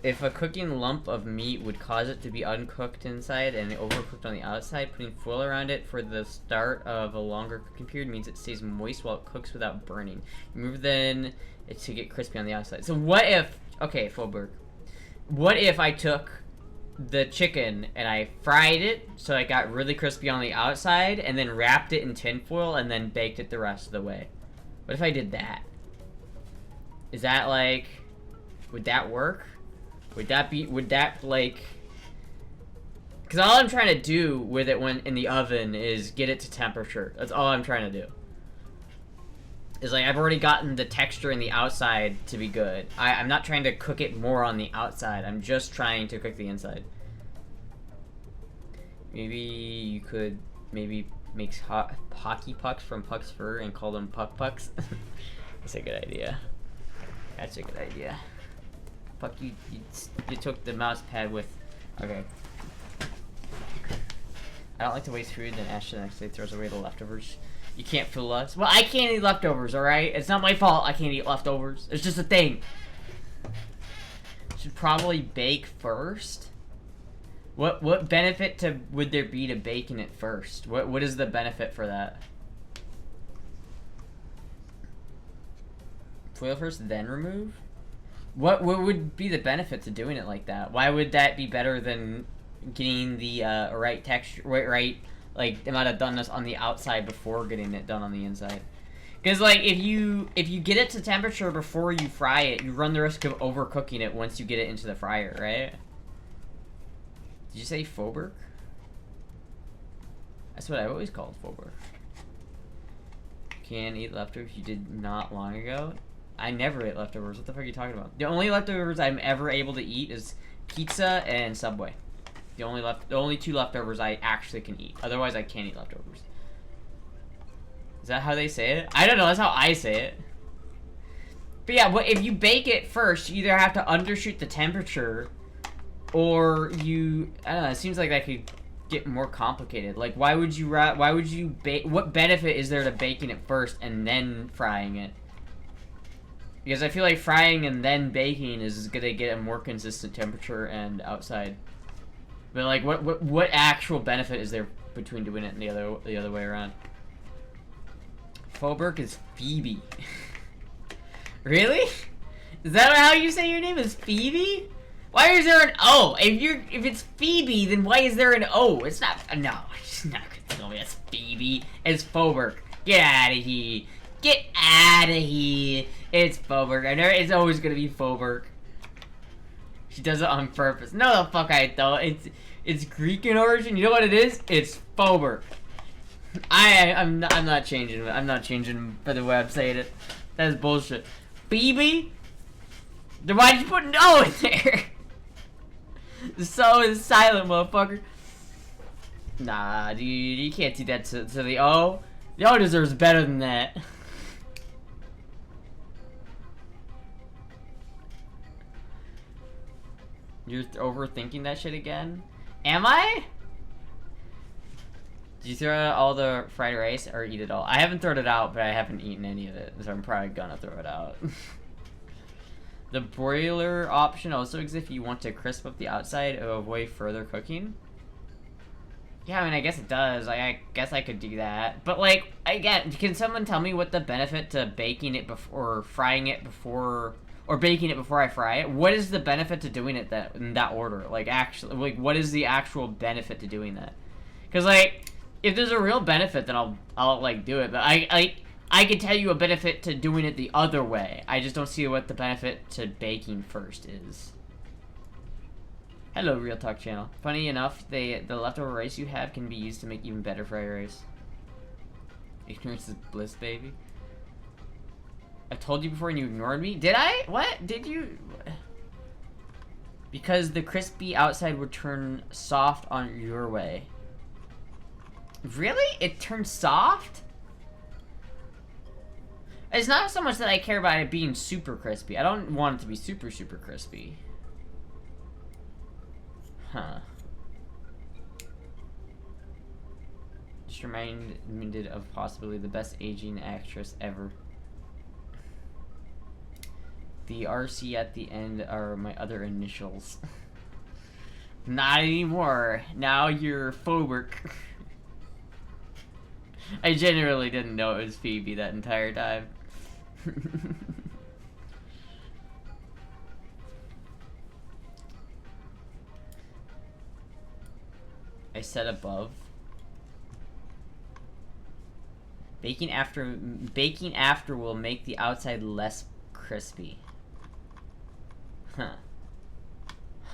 If a cooking lump of meat would cause it to be uncooked inside and overcooked on the outside, putting foil around it for the start of a longer cooking period means it stays moist while it cooks without burning. Remove then it to get crispy on the outside. So what if, okay, Fulberg, what if I took the chicken and I fried it so it got really crispy on the outside and then wrapped it in tinfoil and then baked it the rest of the way? What if I did that? Is that like, would that work? Would that like, because all I'm trying to do with it when in the oven is get it to temperature. That's all I'm trying to do. Is like, I've already gotten the texture in the outside to be good. I'm not trying to cook it more on the outside. I'm just trying to cook the inside. Maybe you could make hockey pucks from Puck's fur and call them Puck Pucks. That's a good idea. That's a good idea. Fuck you, you took the mouse pad with, okay. I don't like to waste food, then Ash the next day throws away the leftovers. You can't fool us. Well, I can't eat leftovers, alright? It's not my fault I can't eat leftovers. It's just a thing. Should probably bake first? What benefit would there be to baking it first? What is the benefit for that? Foil first, then remove? What would be the benefit to doing it like that? Why would that be better than getting the right texture, right like amount of doneness on the outside before getting it done on the inside? Because like if you get it to temperature before you fry it, you run the risk of overcooking it once you get it into the fryer, right? Did you say Faubourg? That's what I've always called Faubourg. Can eat leftovers you did not long ago. I never ate leftovers. What the fuck are you talking about? The only leftovers I'm ever able to eat is pizza and Subway. The only two leftovers I actually can eat. Otherwise, I can't eat leftovers. Is that how they say it? I don't know. That's how I say it. But yeah, if you bake it first, you either have to undershoot the temperature, or you, I don't know. It seems like that could get more complicated. Like, why would you bake? What benefit is there to baking it first and then frying it? Because I feel like frying and then baking is gonna get a more consistent temperature and outside. But like, what actual benefit is there between doing it the other way around? Faubourg is Phoebe. Really? Is that how you say your name? Is Phoebe? Why is there an O? If it's Phoebe, then why is there an O? It's not. No, it's not gonna tell me that's Phoebe. It's Faubourg. Get out of here. Get out of here. It's Faubourg. I know it's always gonna be Faubourg. She does it on purpose. No, the fuck I don't. It's Greek in origin. You know what it is? It's Faubourg. I'm not changing. I'm not changing for the way I'm saying it. That's bullshit. Phoebe? Then why did you put an O in there? The so is silent, motherfucker. Nah, dude, you can't do that to the O. The O deserves better than that. You're overthinking that shit again? Am I? Did you throw out all the fried rice or eat it all? I haven't thrown it out, but I haven't eaten any of it, so I'm probably gonna throw it out. The broiler option also exists if you want to crisp up the outside to avoid further cooking. Yeah, I mean, I guess it does. I guess I could do that. But, like, again, can someone tell me what the benefit to baking it before, or frying it before, or baking it before I fry it? What is the benefit to doing it in that order? Like, actually, like, what is the actual benefit to doing that? Because, like, if there's a real benefit, then I'll like, do it. But I can tell you a benefit to doing it the other way. I just don't see what the benefit to baking first is. Hello, Real Talk channel. Funny enough, the leftover rice you have can be used to make even better fried rice. Ignorance is bliss, baby. I told you before and you ignored me? Did I? What? Did you? Because the crispy outside would turn soft on your way. Really? It turns soft? It's not so much that I care about it being super crispy. I don't want it to be super, super crispy. Huh. Just reminded of possibly the best aging actress ever. The RC at the end are my other initials. Not anymore. Now you're Phoberk. I genuinely didn't know it was Phoebe that entire time. I said above. Baking after will make the outside less crispy. Huh.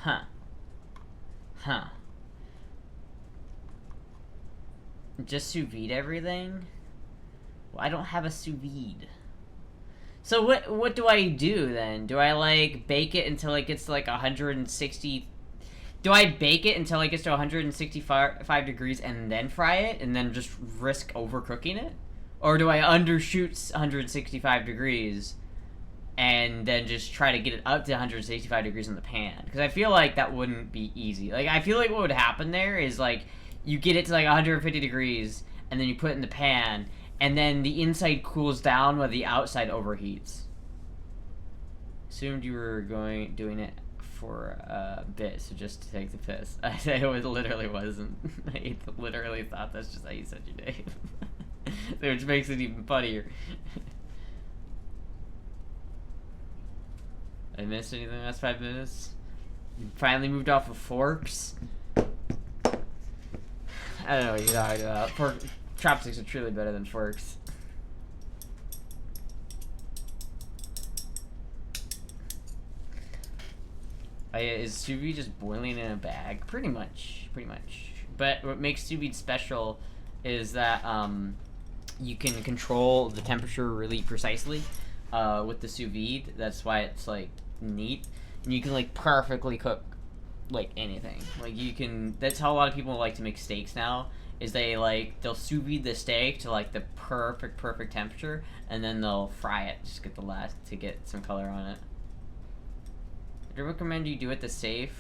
Huh. Huh. Just sous vide everything? Well, I don't have a sous vide. So what do I do then? Do I like bake it until it gets to like 160? Do I bake it until it gets to 165 degrees and then fry it and then just risk overcooking it? Or do I undershoot 165 degrees and then just try to get it up to 165 degrees in the pan? Because I feel like that wouldn't be easy. Like, I feel like what would happen there is like you get it to like 150 degrees and then you put it in the pan and then the inside cools down while the outside overheats. Assumed you were doing it for a bit, so just to take the piss. It literally wasn't. I literally thought that's just how you said your name. Which makes it even funnier. I missed anything in the last 5 minutes? You finally moved off of forks? I don't know what you're talking about. Chopsticks are truly better than forks. Is sous vide just boiling in a bag? Pretty much. But what makes sous vide special is that you can control the temperature really precisely with the sous vide. That's why it's like neat, and you can like perfectly cook like anything. Like you can. That's how a lot of people like to make steaks now. Is they'll sous vide the steak to like the perfect temperature, and then they'll fry it. Just get to get some color on it. I recommend you do it the safe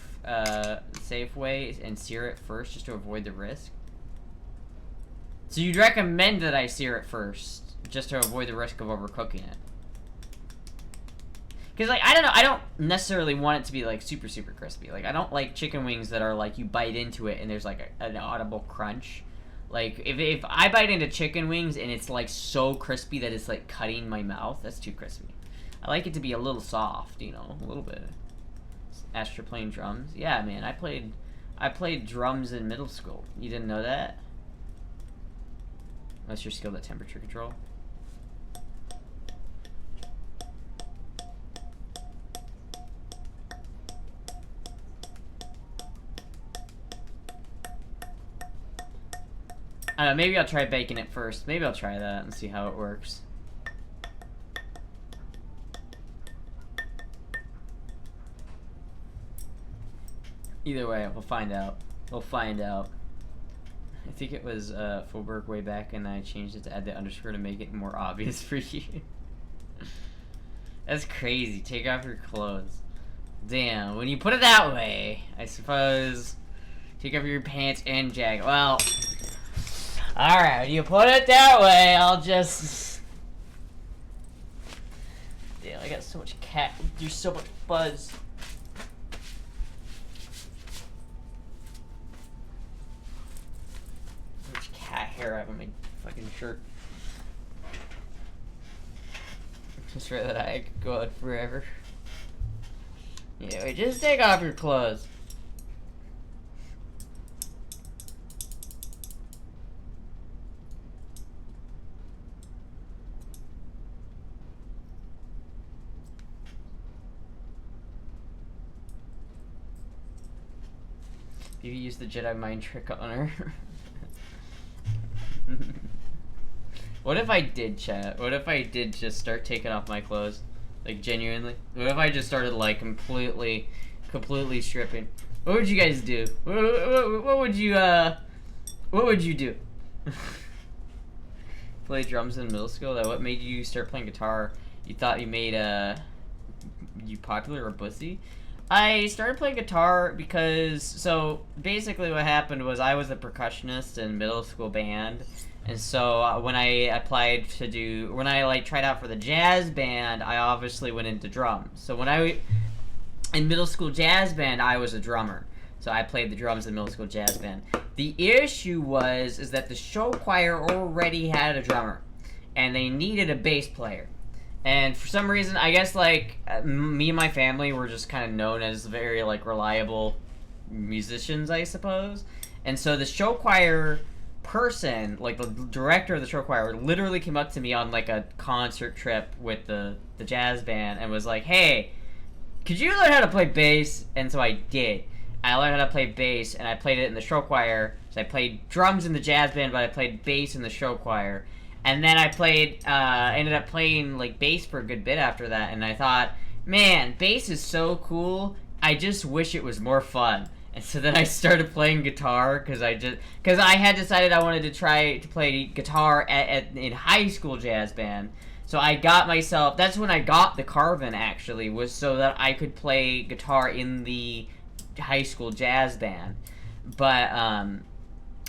way and sear it first just to avoid the risk. So you'd recommend that I sear it first just to avoid the risk of overcooking it. Because, like, I don't know, I don't necessarily want it to be, like, super crispy. Like, I don't like chicken wings that are, like, you bite into it and there's, like, an audible crunch. Like, if I bite into chicken wings and it's, like, so crispy that it's, like, cutting my mouth, that's too crispy. I like it to be a little soft, you know, a little bit. Astra playing drums? Yeah, man, I played drums in middle school. You didn't know that? Unless you're skilled at temperature control. I don't know, maybe I'll try baking it first. Maybe I'll try that and see how it works. Either way, we'll find out. We'll find out. I think it was Fulberg way back, and I changed it to add the underscore to make it more obvious for you. That's crazy. Take off your clothes. Damn, when you put it that way, I suppose. Take off your pants and jacket. Well, Alright, you put it that way, I'll just... Damn, I got so much cat... There's so much buzz. So much cat hair I have on my fucking shirt. Just for that I could go on forever. Yeah, wait, just take off your clothes. You used the Jedi mind trick on her. What if I did, chat? What if I did just start taking off my clothes? Like, genuinely? What if I just started, like, completely stripping? What would you guys do? What would you do? Play drums in middle school? What made you start playing guitar? You thought you made, you popular or pussy? I started playing guitar because, so basically what happened was I was a percussionist in middle school band, and so when I tried out for the jazz band, I obviously went into drums. So in middle school jazz band, I was a drummer. So I played the drums in middle school jazz band. The issue is that the show choir already had a drummer, and they needed a bass player. And for some reason, I guess, like, me and my family were just kind of known as very, like, reliable musicians, I suppose. And so the show choir person, like, the director of the show choir, literally came up to me on, like, a concert trip with the jazz band and was like, hey, could you learn how to play bass? And so I did. I learned how to play bass, and I played it in the show choir. So I played drums in the jazz band, but I played bass in the show choir. And then I ended up playing, like, bass for a good bit after that, and I thought, man, bass is so cool, I just wish it was more fun. And so then I started playing guitar, because I had decided I wanted to try to play guitar in high school jazz band. So I got myself, that's when I got the Carvin, actually, was so that I could play guitar in the high school jazz band. But,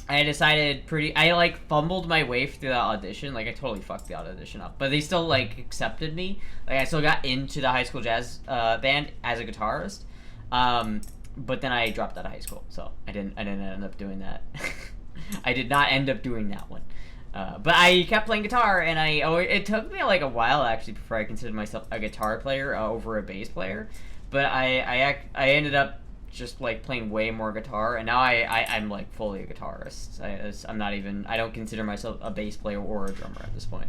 I decided I, like, fumbled my way through that audition. Like, I totally fucked the audition up. But they still, like, accepted me. Like, I still got into the high school jazz band as a guitarist. But then I dropped out of high school. So I didn't end up doing that. I did not end up doing that one. But I kept playing guitar, and it took me, like, a while, actually, before I considered myself a guitar player over a bass player. But I ended up just, like, playing way more guitar, and now I'm like fully a guitarist. I don't consider myself a bass player or a drummer at this point.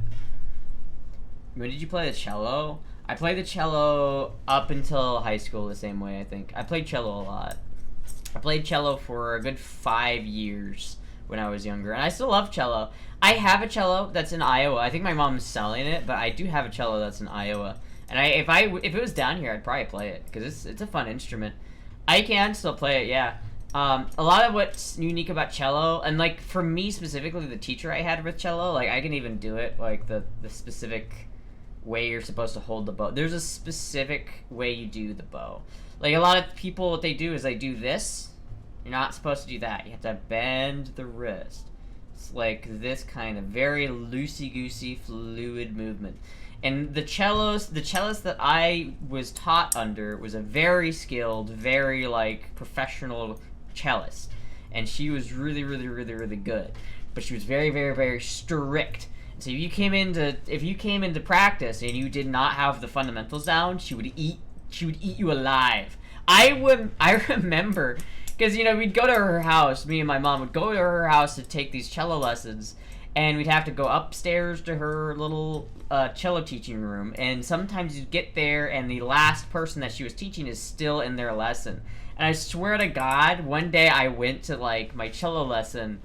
When did you play the cello? I played the cello up until high school the same way, I think. I played cello a lot. I played cello for a good 5 years when I was younger, and I still love cello. I have a cello that's in Iowa. I think my mom's selling it, but I do have a cello that's in Iowa. And if it was down here, I'd probably play it, because it's a fun instrument. I can still play it, yeah. A lot of what's unique about cello, and, like, for me specifically, the teacher I had with cello, like, I can even do it, like, the specific way you're supposed to hold the bow. There's a specific way you do the bow. Like, a lot of people, what they do is they do this. You're not supposed to do that. You have to bend the wrist. It's like this kind of very loosey-goosey, fluid movement. And the cellist that I was taught under was a very skilled, very, like, professional cellist. And she was really, really, really, really good. But she was very, very, very strict. So if you came into practice and you did not have the fundamentals down, she would eat you alive. I remember, because, you know, we'd go to her house, me and my mom would go to her house to take these cello lessons, and we'd have to go upstairs to her little cello teaching room, and sometimes you'd get there and the last person that she was teaching is still in their lesson. And I swear to God, one day I went to, like, my cello lesson,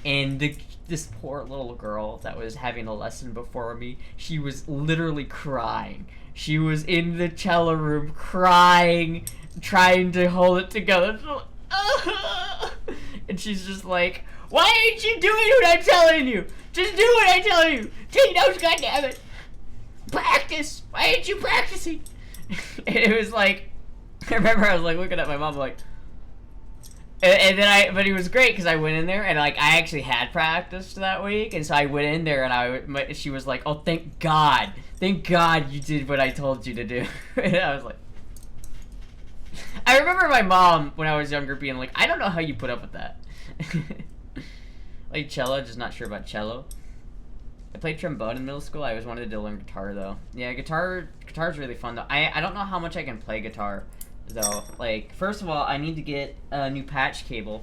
and this poor little girl that was having a lesson before me, she was literally crying. She was in the cello room crying, trying to hold it together. And she's just like, why ain't you doing what I'm telling you? Just do what I'm telling you. Take notes, goddammit. Practice. Why ain't you practicing? And it was like, I remember I was like looking at my mom like, But it was great because I went in there and like I actually had practiced that week, and so I went in there and she was like, "Oh, thank God you did what I told you to do." And I was like, I remember my mom when I was younger being like, "I don't know how you put up with that." Like cello, just not sure about cello. I played trombone in middle school. I always wanted to learn guitar though. Yeah, guitar's really fun though. I don't know how much I can play guitar. Though, like, first of all, I need to get a new patch cable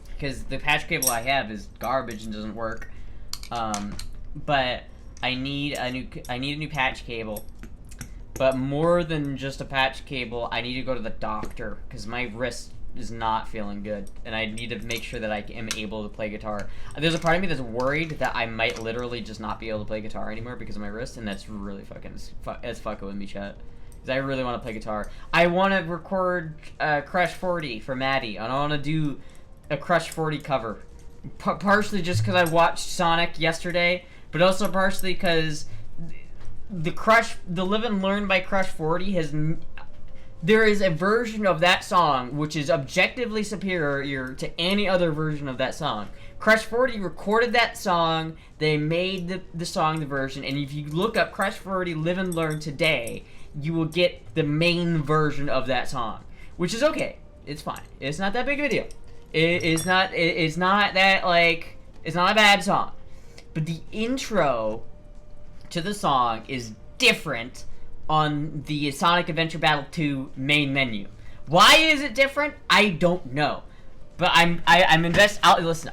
because the patch cable I have is garbage and doesn't work. But I need a new patch cable. But more than just a patch cable, I need to go to the doctor because my wrist is not feeling good, and I need to make sure that I am able to play guitar. There's a part of me that's worried that I might literally just not be able to play guitar anymore because of my wrist, and that's really fucking with me, chat. I really want to play guitar. I want to record Crush 40 for Maddie. I want to do a Crush 40 cover. Partially just because I watched Sonic yesterday, but also partially because the Live and Learn by Crush 40 there is a version of that song which is objectively superior to any other version of that song. Crush 40 recorded that song, they made the song the version, and if you look up Crush 40 Live and Learn today, you will get the main version of that song, which is okay. It's fine. It's not that big of a deal. It's not that, like, it's not a bad song. But the intro to the song is different on the Sonic Adventure Battle 2 main menu. Why is it different? I don't know. But I'm listen,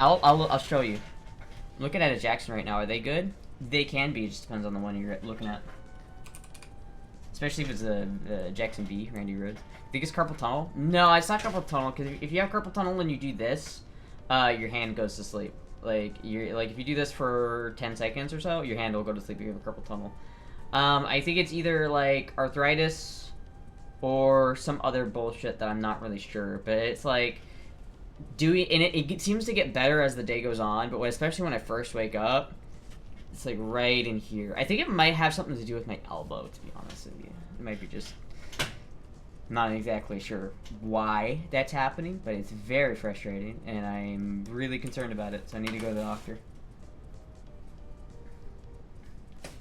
I'll show you. I'm looking at a Jackson right now. Are they good? They can be. It just depends on the one you're looking at. Especially if it's a Jackson B, Randy Rhoads. Think it's carpal tunnel? No, it's not carpal tunnel, because if you have carpal tunnel and you do this, your hand goes to sleep. Like if you do this for 10 seconds or so, your hand will go to sleep if you have a carpal tunnel. I think it's either like arthritis or some other bullshit that I'm not really sure. But it's like it seems to get better as the day goes on. But especially when I first wake up, it's like right in here. I think it might have something to do with my elbow, to be honest with you. It might be just not exactly sure why that's happening, but it's very frustrating, and I'm really concerned about it, so I need to go to the doctor.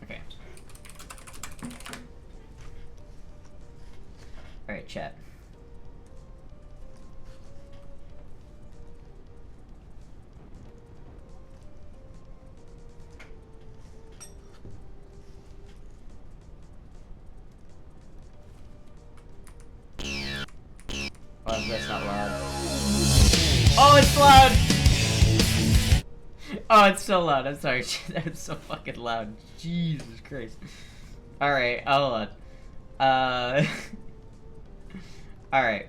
Okay. Alright, chat. Oh, that's not loud. Oh, it's loud! Oh, it's so loud. I'm sorry. That's so fucking loud. Jesus Christ. Alright, hold on. Alright.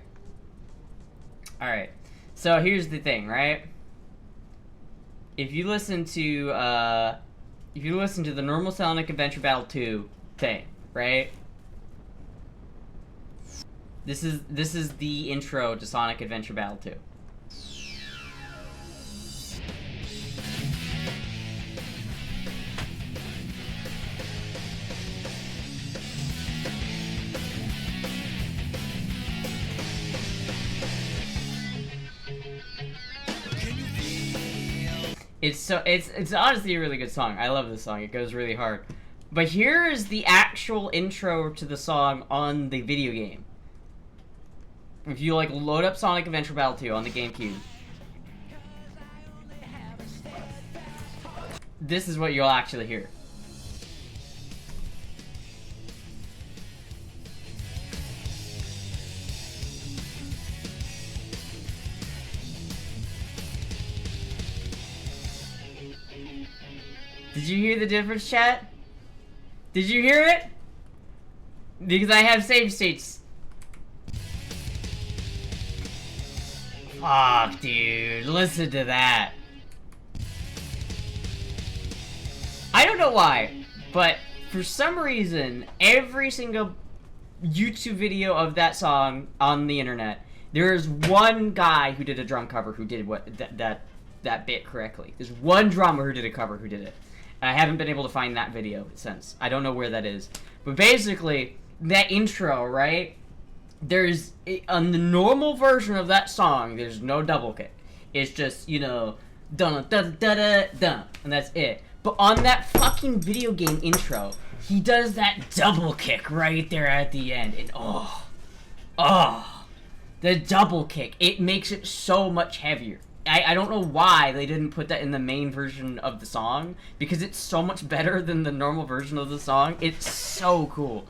Alright. So here's the thing, right? If you listen to the normal Sonic Adventure Battle 2 thing, right? This is the intro to Sonic Adventure Battle 2. It's honestly a really good song. I love this song. It goes really hard. But here is the actual intro to the song on the video game. If you like load up Sonic Adventure Battle 2 on the GameCube, this is what you'll actually hear. Did you hear the difference, chat? Did you hear it? Because I have save states. Fuck, dude. Listen to that. I don't know why, but for some reason, every single YouTube video of that song on the internet, there's one guy who did a drum cover who did that bit correctly. There's one drummer who did a cover who did it. I haven't been able to find that video since. I don't know where that is. But basically, that intro, right? on the normal version of that song, there's no double kick. It's just, dun da da da dun, and that's it. But on that fucking video game intro, he does that double kick right there at the end, and the double kick, it makes it so much heavier. I don't know why they didn't put that in the main version of the song, because it's so much better than the normal version of the song. It's so cool.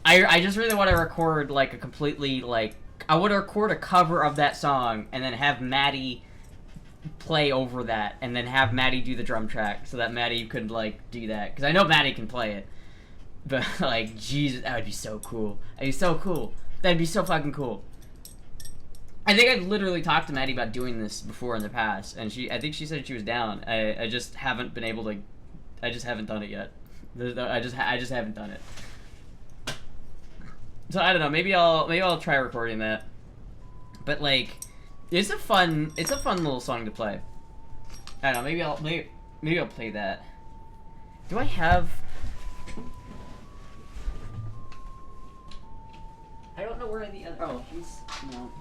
I just really want to record, like, a completely, like... I want to record a cover of that song, and then have Maddie play over that, and then have Maddie do the drum track, so that Maddie could, like, do that. Because I know Maddie can play it. But, like, Jesus, that would be so cool. That'd be so cool. That'd be so fucking cool. I think I've literally talked to Maddie about doing this before in the past, and I think she said she was down. I just haven't been able to... I just haven't done it yet. I just haven't done it. So I don't know. Maybe I'll try recording that. But like, it's a fun little song to play. I don't know. Maybe I'll play that. Do I have? I don't know where the other. Oh, he's no.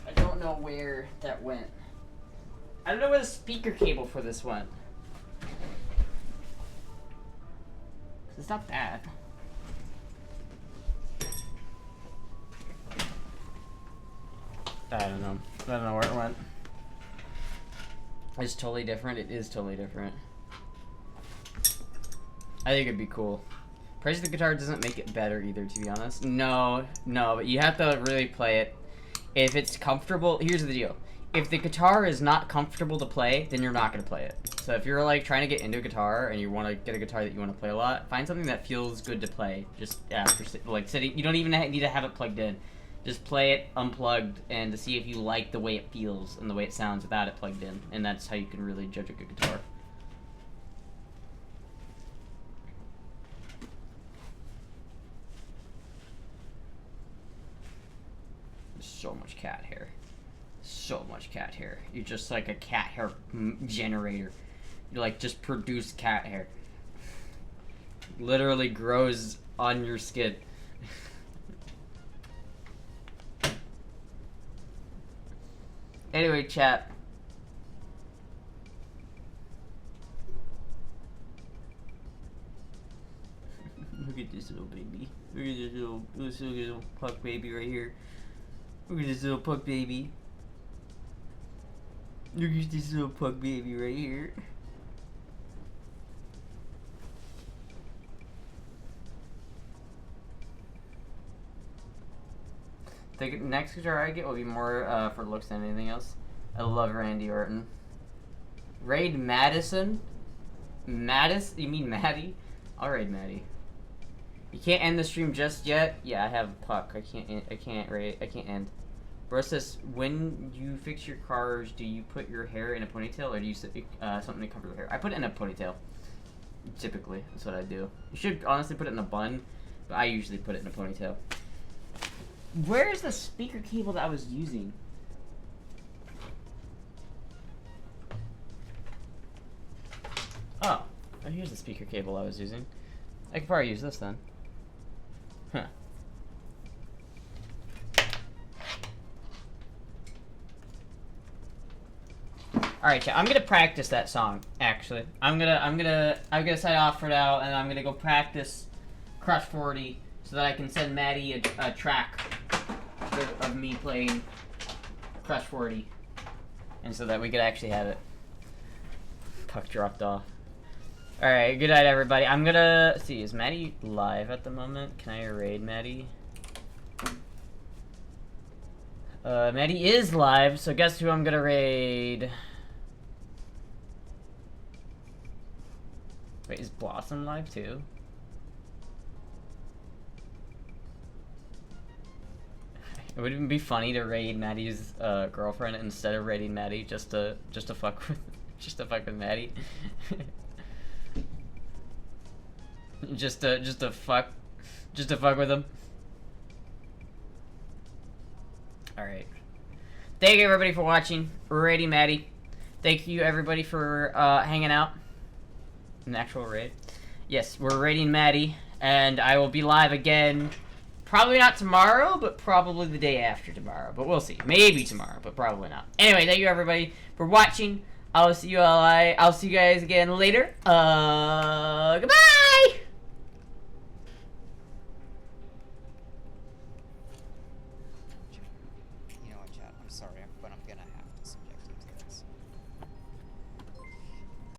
I don't know where that went. I don't know where the speaker cable for this went. It's not bad. I don't know where it went. It's totally different. It is totally different. I think it'd be cool. Pricing the guitar doesn't make it better either, to be honest. No, but you have to really play it. If it's comfortable, here's the deal. If the guitar is not comfortable to play, then you're not going to play it. So if you're like trying to get into a guitar and you want to get a guitar that you want to play a lot, find something that feels good to play. Just after like sitting, you don't even need to have it plugged in. Just play it unplugged and to see if you like the way it feels and the way it sounds without it plugged in. And that's how you can really judge a good guitar. There's so much cat hair. So much cat hair. You're just like a cat hair generator. You like just produce cat hair. Literally grows on your skin. Anyway, chat. Look at this little baby. Look at this little puck baby right here. Look at this little puck baby. Look at this little puck baby right here. The next guitar I get will be more for looks than anything else. I love Randy Orton. Raid Madison? You mean Maddie? I'll raid Maddie. You can't end the stream just yet? Yeah, I have puck. I can't end. Bro says, when you fix your cars, do you put your hair in a ponytail or do you something to cover the hair? I put it in a ponytail. Typically, that's what I do. You should honestly put it in a bun, but I usually put it in a ponytail. Where is the speaker cable that I was using? Oh, here's the speaker cable I was using. I could probably use this then. Huh. Alright, I'm gonna practice that song, actually. I'm gonna sign off for now, and I'm gonna go practice Crush 40 so that I can send Maddie a track of me playing Crush 40. And so that we could actually have it. Puck dropped off. Alright, good night, everybody. I'm gonna see, is Maddie live at the moment? Can I raid Maddie? Maddie is live, so guess who I'm gonna raid? Wait, is Blossom live too? It would even be funny to raid Maddie's girlfriend instead of raiding Maddie just to fuck with Maddie. just to fuck with him. All right. Thank you everybody for watching. Raiding Maddie. Thank you, everybody, for hanging out. An actual raid. Yes, we're raiding Maddie, and I will be live again. Probably not tomorrow, but probably the day after tomorrow. But we'll see. Maybe tomorrow, but probably not. Anyway, thank you, everybody, for watching. I'll see you guys again later.